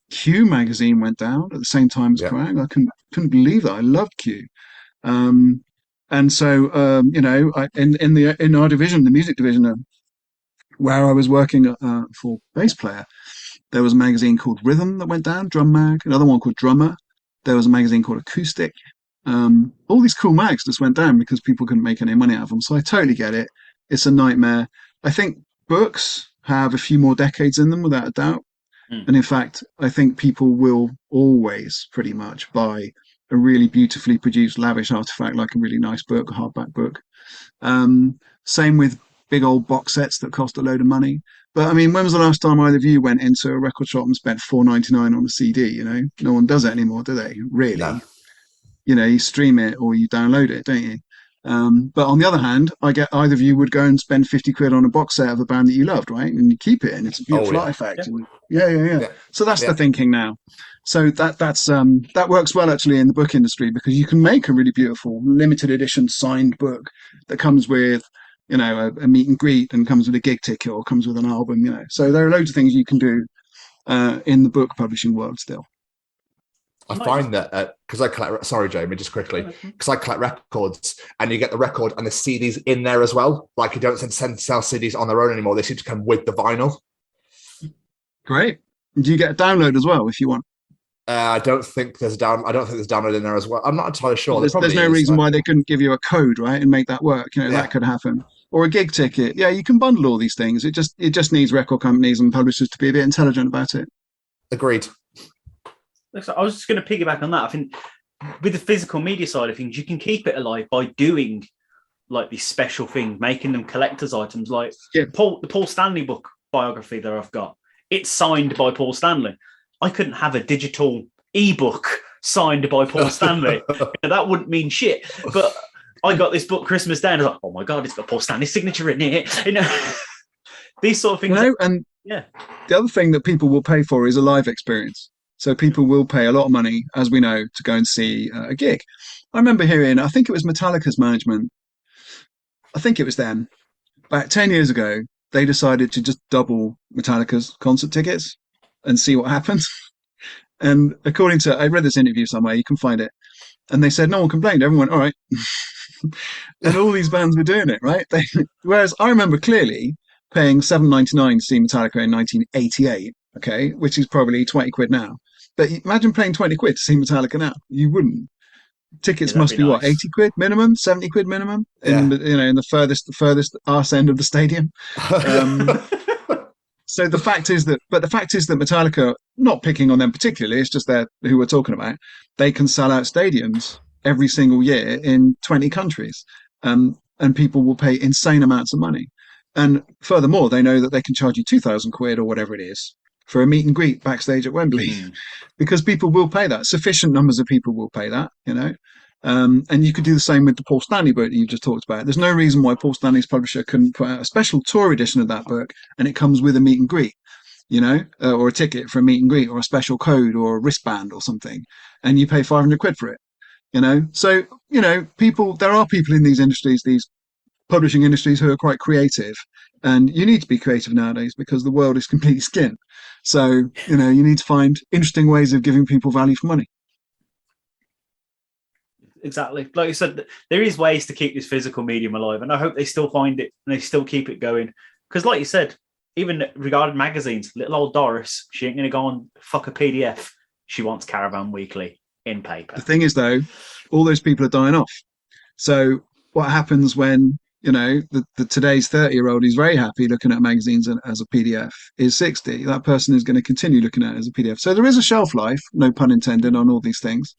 Q magazine went down at the same time as Kerrang. I couldn't believe that. I loved Q. And so, you know, in our division, the music division, where I was working for Bass Player, there was a magazine called Rhythm that went down, Drum Mag, another one called Drummer. There was a magazine called Acoustic. All these cool mags just went down because people couldn't make any money out of them. So I totally get it. It's a nightmare. I think books have a few more decades in them, without a doubt. And in fact, I think people will always pretty much buy a really beautifully produced, lavish artifact like a really nice book, a hardback book. Same with big old box sets that cost a load of money. But I mean, when was the last time either of you went into a record shop and spent $4.99 on a CD? You know, no one does it anymore, do they? Really? No. You know, you stream it or you download it, don't you? But on the other hand, I get either of you would go and spend 50 quid on a box set of a band that you loved, right? And you keep it, and it's a beautiful artifact. Yeah. So that's the thinking now. So that works well actually in the book industry, because you can make a really beautiful limited edition signed book that comes with, you know, a meet and greet, and comes with a gig ticket, or comes with an album, you know. So there are loads of things you can do in the book publishing world still. I find that because I collect, sorry, Jamie, just quickly, because I collect records, and you get the record and the CDs in there as well. Like, you don't sell CDs on their own anymore; they seem to come with the vinyl. Great. Do you get a download as well if you want? I don't think there's download in there as well. I'm not entirely sure. There's no reason why they couldn't give you a code, right, and make that work. You know, that could happen. Or a gig ticket. Yeah, you can bundle all these things. It just needs record companies and publishers to be a bit intelligent about it. Agreed. I was just going to piggyback on that. I think with the physical media side of things, you can keep it alive by doing like these special things, making them collector's items. Like the Paul Stanley book biography that I've got, it's signed by Paul Stanley. I couldn't have a digital ebook signed by Paul Stanley. That wouldn't mean shit. But I got this book Christmas Day, and I was like, oh my God, it's got Paul Stanley's signature in it. You know, these sort of things. You know, and the other thing that people will pay for is a live experience. So people will pay a lot of money, as we know, to go and see a gig. I remember hearing, I think it was Metallica's management, I think it was them, about 10 years ago, they decided to just double Metallica's concert tickets and see what happens. And according to, I read this interview somewhere, you can find it, and they said no one complained. Everyone went, all right. And all these bands were doing it, right? Whereas I remember clearly paying $7.99 to see Metallica in 1988, okay, which is probably 20 quid now. But imagine paying 20 quid to see Metallica now. You wouldn't. Tickets must be nice. What, 80 quid minimum, 70 quid minimum in the furthest arse end of the stadium. So the fact is that Metallica, not picking on them particularly, it's just who we're talking about, they can sell out stadiums every single year in 20 countries. And people will pay insane amounts of money. And furthermore, they know that they can charge you 2,000 quid or whatever it is for a meet and greet backstage at Wembley, because people will pay that. Sufficient numbers of people will pay that, you know. And you could do the same with the Paul Stanley book that you just talked about. There's no reason why Paul Stanley's publisher couldn't put out a special tour edition of that book, and it comes with a meet and greet, you know, or a ticket for a meet and greet, or a special code, or a wristband or something, and you pay 500 quid for it, you know. So, you know, there are people in these industries, these publishing industries, who are quite creative, and you need to be creative nowadays because the world is completely skint. So, you know, you need to find interesting ways of giving people value for money. Exactly. Like you said, there is ways to keep this physical medium alive, and I hope they still find it and they still keep it going. Because like you said, even regarding magazines, little old Doris, she ain't going to go and fuck a PDF. She wants Caravan Weekly in paper. The thing is, though, all those people are dying off. So what happens when, you know, the today's 30-year-old is very happy looking at magazines as a PDF, is 60. That person is going to continue looking at it as a PDF. So there is a shelf life, no pun intended, on all these things.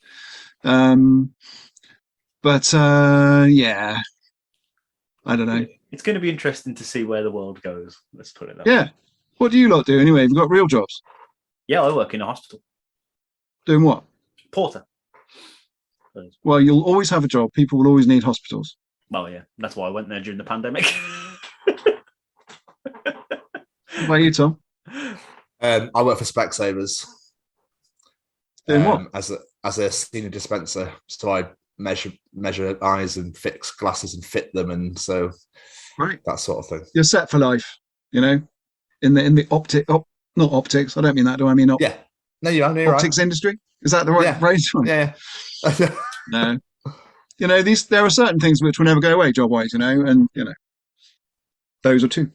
But I don't know. It's going to be interesting to see where the world goes. Let's put it that way. Yeah. What do you lot do anyway? Have you got real jobs? Yeah, I work in a hospital. Doing what? Porter. Well, you'll always have a job. People will always need hospitals. Well, yeah. That's why I went there during the pandemic. What about you, Tom? I work for Specsavers. Doing what? As a senior dispenser. So I measure eyes and fix glasses and fit them, and so that sort of thing. You're set for life, you know, in the not optics. I don't mean that. Do I mean yeah? No, you are. No, optics industry. Is that the right phrase? Yeah. No, you know, there are certain things which will never go away job-wise, you know, and you know, those are two.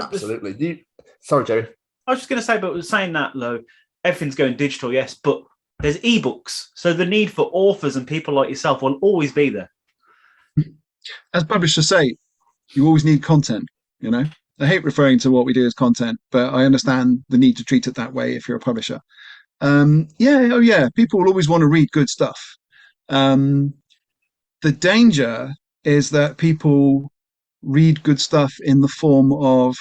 Absolutely. Sorry, Jerry. I was just going to say, but saying that though, everything's going digital, yes, but there's ebooks, so the need for authors and people like yourself will always be there. As publishers say, You always need content, you know. I hate referring to what we do as content, but I understand the need to treat it that way if you're a publisher. People will always want to read good stuff. The danger is that people read good stuff in the form of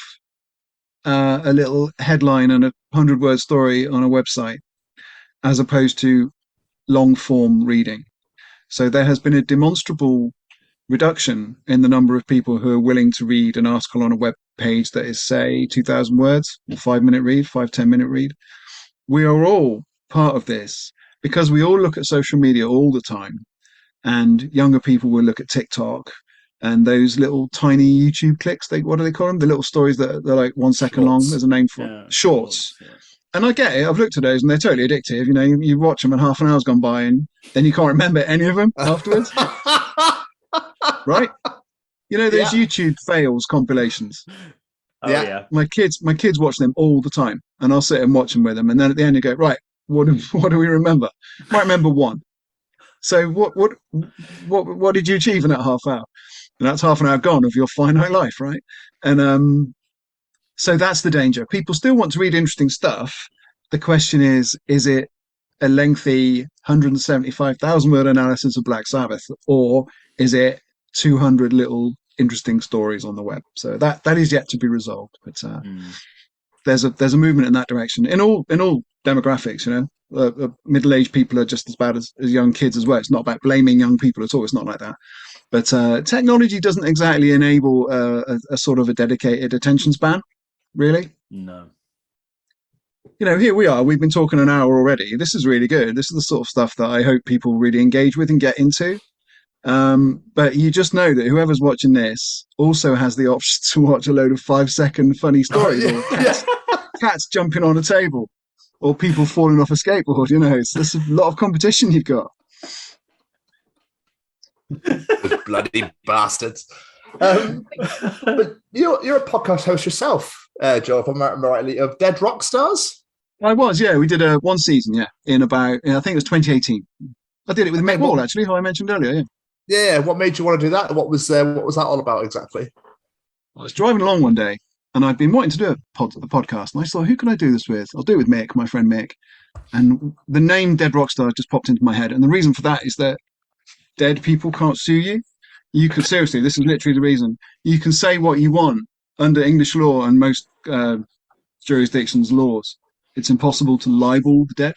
a little headline and a 100-word story on a website, as opposed to long form reading. So there has been a demonstrable reduction in the number of people who are willing to read an article on a web page that is, say, 2,000 words, a 5-minute read, 10-minute read. We are all part of this because we all look at social media all the time, and younger people will look at TikTok and those little tiny YouTube clicks. What do they call them? The little stories that they're like 1 second long. There's a name for them. Shorts. Yeah. And I get it. I've looked at those and they're totally addictive. You know, you watch them and half an hour's gone by and then you can't remember any of them afterwards. Right? You know, those YouTube fails compilations. Oh, yeah. My kids watch them all the time, and I'll sit and watch them with them. And then at the end you go, right, what do we remember? Might remember one. So what did you achieve in that half hour? And that's half an hour gone of your finite life, right? And so that's the danger. People still want to read interesting stuff. The question is it a lengthy 175,000 word analysis of Black Sabbath, or is it 200 little interesting stories on the web? So that is yet to be resolved. But there's a movement in that direction in all demographics. You know, middle-aged people are just as bad as young kids as well. It's not about blaming young people at all. It's not like that. But technology doesn't exactly enable a sort of a dedicated attention span, really. No. You know, here we are. We've been talking an hour already. This is really good. This is the sort of stuff that I hope people really engage with and get into. But you just know that whoever's watching this also has the option to watch a load of 5-second funny stories, or cats jumping on a table, or people falling off a skateboard. You know, there's a lot of competition you've got. Those bloody bastards. But you're a podcast host yourself, Joe, if I'm rightly, of Dead Rock Stars? I was, yeah. We did one season, in about, I think it was 2018. I did it with Mick Wall, actually, who I mentioned earlier, yeah. Yeah, what made you want to do that? What was that all about exactly? I was driving along one day, and I'd been wanting to do a podcast, and I thought, who can I do this with? I'll do it with Mick, my friend Mick. And the name Dead Rock Stars just popped into my head, and the reason for that is that dead people can't sue you. You can, seriously, this is literally the reason. You can say what you want under English law and most jurisdictions' laws. It's impossible to libel the dead.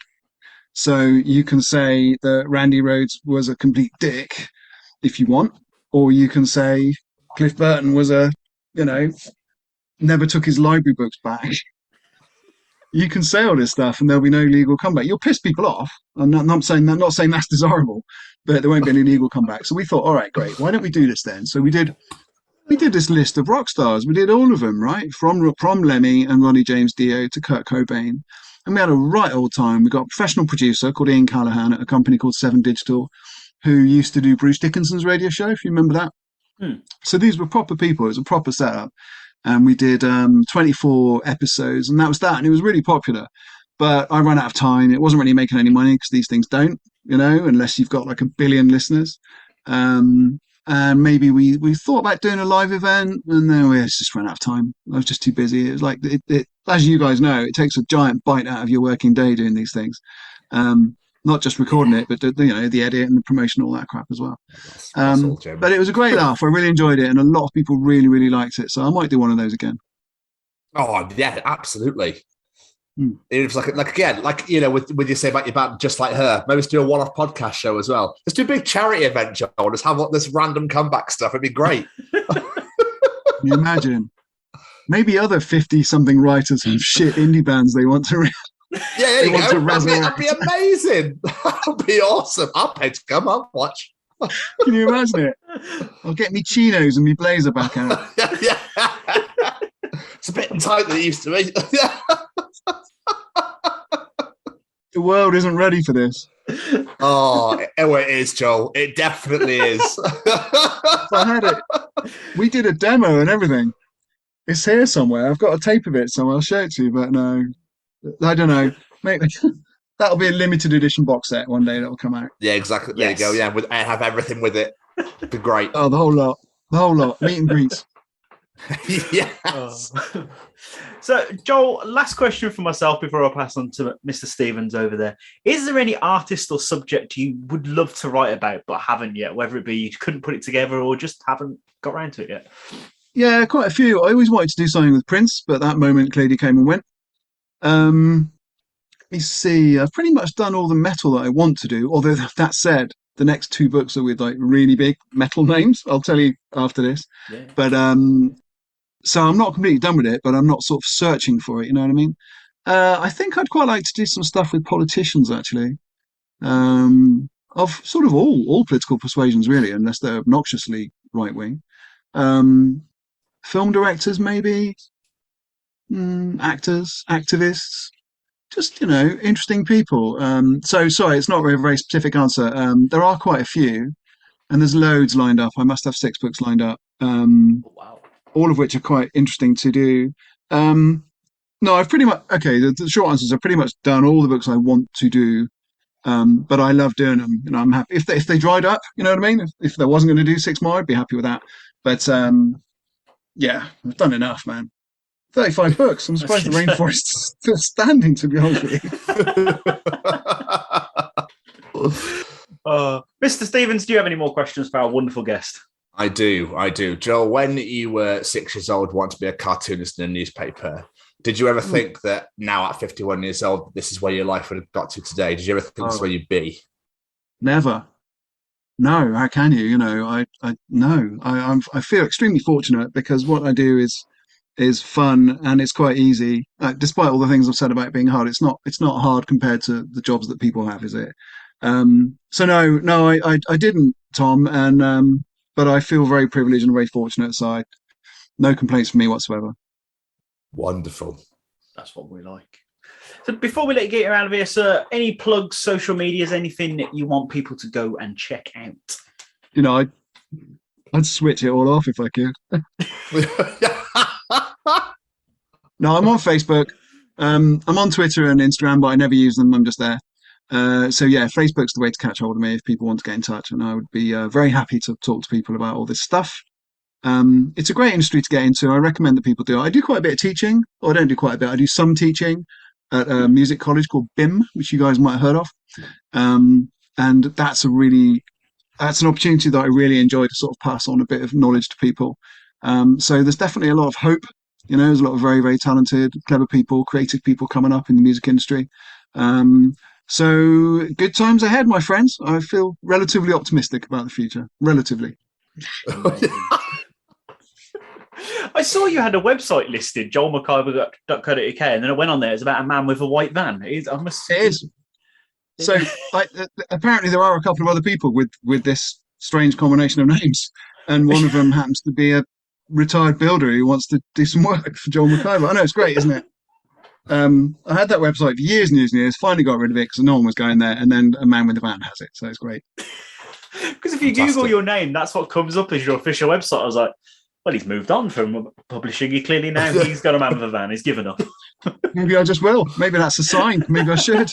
So you can say that Randy Rhoads was a complete dick if you want, or you can say Cliff Burton was never took his library books back. You can say all this stuff and there'll be no legal comeback. You'll piss people off. I'm not saying that's desirable, but there won't be any legal comeback. So we thought, all right, great. Why don't we do this then? So we did this list of rock stars. We did all of them, right? From Lemmy and Ronnie James Dio to Kurt Cobain. And we had a right old time. We got a professional producer called Ian Callahan at a company called 7 Digital, who used to do Bruce Dickinson's radio show, if you remember that. So these were proper people. It was a proper setup. And we did 24 episodes, and that was that. And it was really popular. But I ran out of time. It wasn't really making any money because these things don't, unless you've got like 1 billion listeners. And maybe we thought about doing a live event, and then we just ran out of time. I was just too busy. It was like, it as you guys know, it takes a giant bite out of your working day doing these things. Not just recording it, but the edit and the promotion, all that crap as well. But it was a great laugh. I really enjoyed it, and a lot of people really, really liked it. So I might do one of those again. Oh yeah, absolutely. It was like again, with you say about your band, Just Like Her. Maybe let's do a one-off podcast show as well. Let's do a big charity event, Joe. Just have this random comeback stuff. It'd be great. Can you imagine? Maybe other 50-something writers have shit indie bands they want to. Yeah, there you go. That'd be amazing. That'd be awesome. I'll pay to come. I'll watch. Can you imagine it? I'll get me chinos and me blazer back out. Yeah. It's a bit tight than it used to be. The world isn't ready for this. Oh, it is, Joel. It definitely is. So I had it. We did a demo and everything. It's here somewhere. I've got a tape of it somewhere. I'll show it to you, but no. I don't know. Maybe that'll be a limited edition box set one day that'll come out. Yeah, exactly. There you go. Yeah, I have everything with it. It'd be great. Oh, the whole lot. Meet and greets. Yes. So, Joel, last question for myself before I pass on to Mr. Stevens over there. Is there any artist or subject you would love to write about but haven't yet, whether it be you couldn't put it together or just haven't got around to it yet? Yeah, quite a few. I always wanted to do something with Prince, but that moment clearly came and went. Let me see. I've pretty much done all the metal that I want to do, although that said, the next 2 books are with like really big metal names. I'll tell you after this. Yeah. But so I'm not completely done with it, but I'm not sort of searching for it. You know what I mean? I think I'd quite like to do some stuff with politicians, actually, of sort of all political persuasions, really, unless they're obnoxiously right wing. Film directors, maybe, actors, activists. Just, interesting people. So, sorry, it's not a very specific answer. There are quite a few, and there's loads lined up. I must have 6 books lined up, Wow. all of which are quite interesting to do. No, I've pretty much, the short answer is I've pretty much done all the books I want to do, but I love doing them. I'm happy. If they dried up, you know what I mean? If there wasn't going to do 6 more, I'd be happy with that. But, yeah, I've done enough, man. 35 books. I'm surprised the rainforest's still standing, to be honest with you. Mr. Stevens, do you have any more questions for our wonderful guest? I do. Joel, when you were 6 years old, wanted to be a cartoonist in a newspaper, did you ever think that now at 51 years old, this is where your life would have got to today? Did you ever think this is where you'd be? Never. No, how can you? I feel extremely fortunate because what I do is fun and it's quite easy. Despite all the things I've said about it being hard, it's not hard compared to the jobs that people have, is it? So no, I didn't, Tom, and but I feel very privileged and very fortunate. So no complaints from me whatsoever. Wonderful. That's what we like. So before we let you get out of here, sir, any plugs, social medias, anything that you want people to go and check out? I'd switch it all off if I could. No, I'm on Facebook. I'm on Twitter and Instagram, but I never use them. I'm just there. So yeah, Facebook's the way to catch hold of me if people want to get in touch, and I would be very happy to talk to people about all this stuff. It's a great industry to get into. I recommend that people do it. I do quite a bit of teaching, or I don't do quite a bit. I do some teaching at a music college called BIM, which you guys might have heard of. And that's an opportunity that I really enjoy to sort of pass on a bit of knowledge to people. So there's definitely a lot of hope. There's a lot of very, very talented, clever people, creative people coming up in the music industry. So good times ahead, my friends. I feel relatively optimistic about the future. Relatively. I saw you had a website listed, joelmciver.co.uk, and then I went on there. It's about a man with a white van. It is. So apparently there are a couple of other people with this strange combination of names, and one of them happens to be a retired builder who wants to do some work for Joel McIver. I know, it's great, isn't it? I had that website for years and years and years, finally got rid of it because no one was going there, and then a man with a van has it, so it's great. Because if you Google your name, that's what comes up as your official website. I was like, well, he's moved on from publishing. He clearly now he's got a man with a van. He's given up. Maybe I just will. Maybe that's a sign. Maybe I should.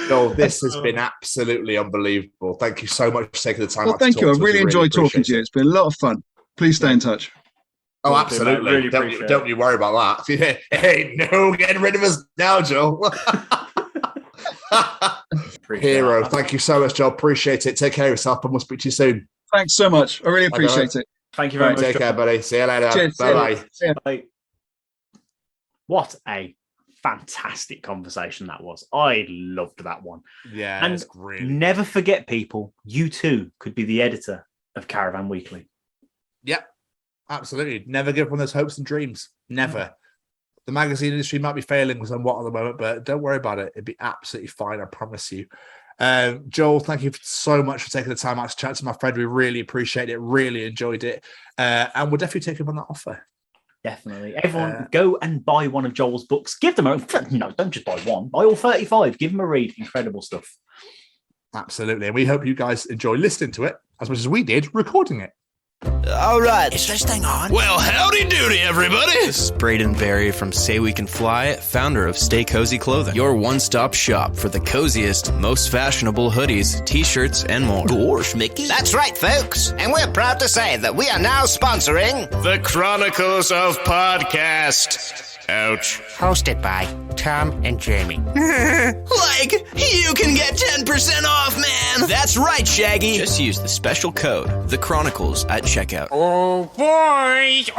Joel, this has been absolutely unbelievable. Thank you so much for taking the time. Well, thank you. I really enjoyed talking to you. It's been a lot of fun. Please stay in touch. Oh, absolutely. Really don't you worry about that. Hey, no, getting rid of us now, Joel. Hero. Thank you so much, Joel. Appreciate it. Take care of yourself, and we'll speak to you soon. Thanks so much. I really appreciate it. Thank you very much. Take care, buddy. See you later. Cheers. Bye-bye. Bye. What a fantastic conversation that was. I loved that one. Yeah, and it's great. Never forget, people, you too could be the editor of Caravan Weekly. Yep, absolutely. Never give up on those hopes and dreams. Never. The magazine industry might be failing somewhat at the moment, but don't worry about it. It'd be absolutely fine, I promise you. Joel, thank you so much for taking the time out to chat to my friend. We really appreciate it, really enjoyed it. And we'll definitely take him on that offer. Definitely. Everyone, go and buy one of Joel's books. Give them don't just buy one. Buy all 35. Give them a read. Incredible stuff. Absolutely. And we hope you guys enjoy listening to it as much as we did recording it. All right. Is this thing on? Well, howdy doody, everybody. This is Braden Berry from Say We Can Fly, founder of Stay Cozy Clothing, your one-stop shop for the coziest, most fashionable hoodies, t-shirts, and more. Gosh, Mickey. That's right, folks. And we're proud to say that we are now sponsoring the Chronicles of Podcast. Ouch. Hosted by Tom and Jamie. Like, you can get 10% off, man! That's right, Shaggy! Just use the special code, The Chronicles, at checkout. Oh, boys.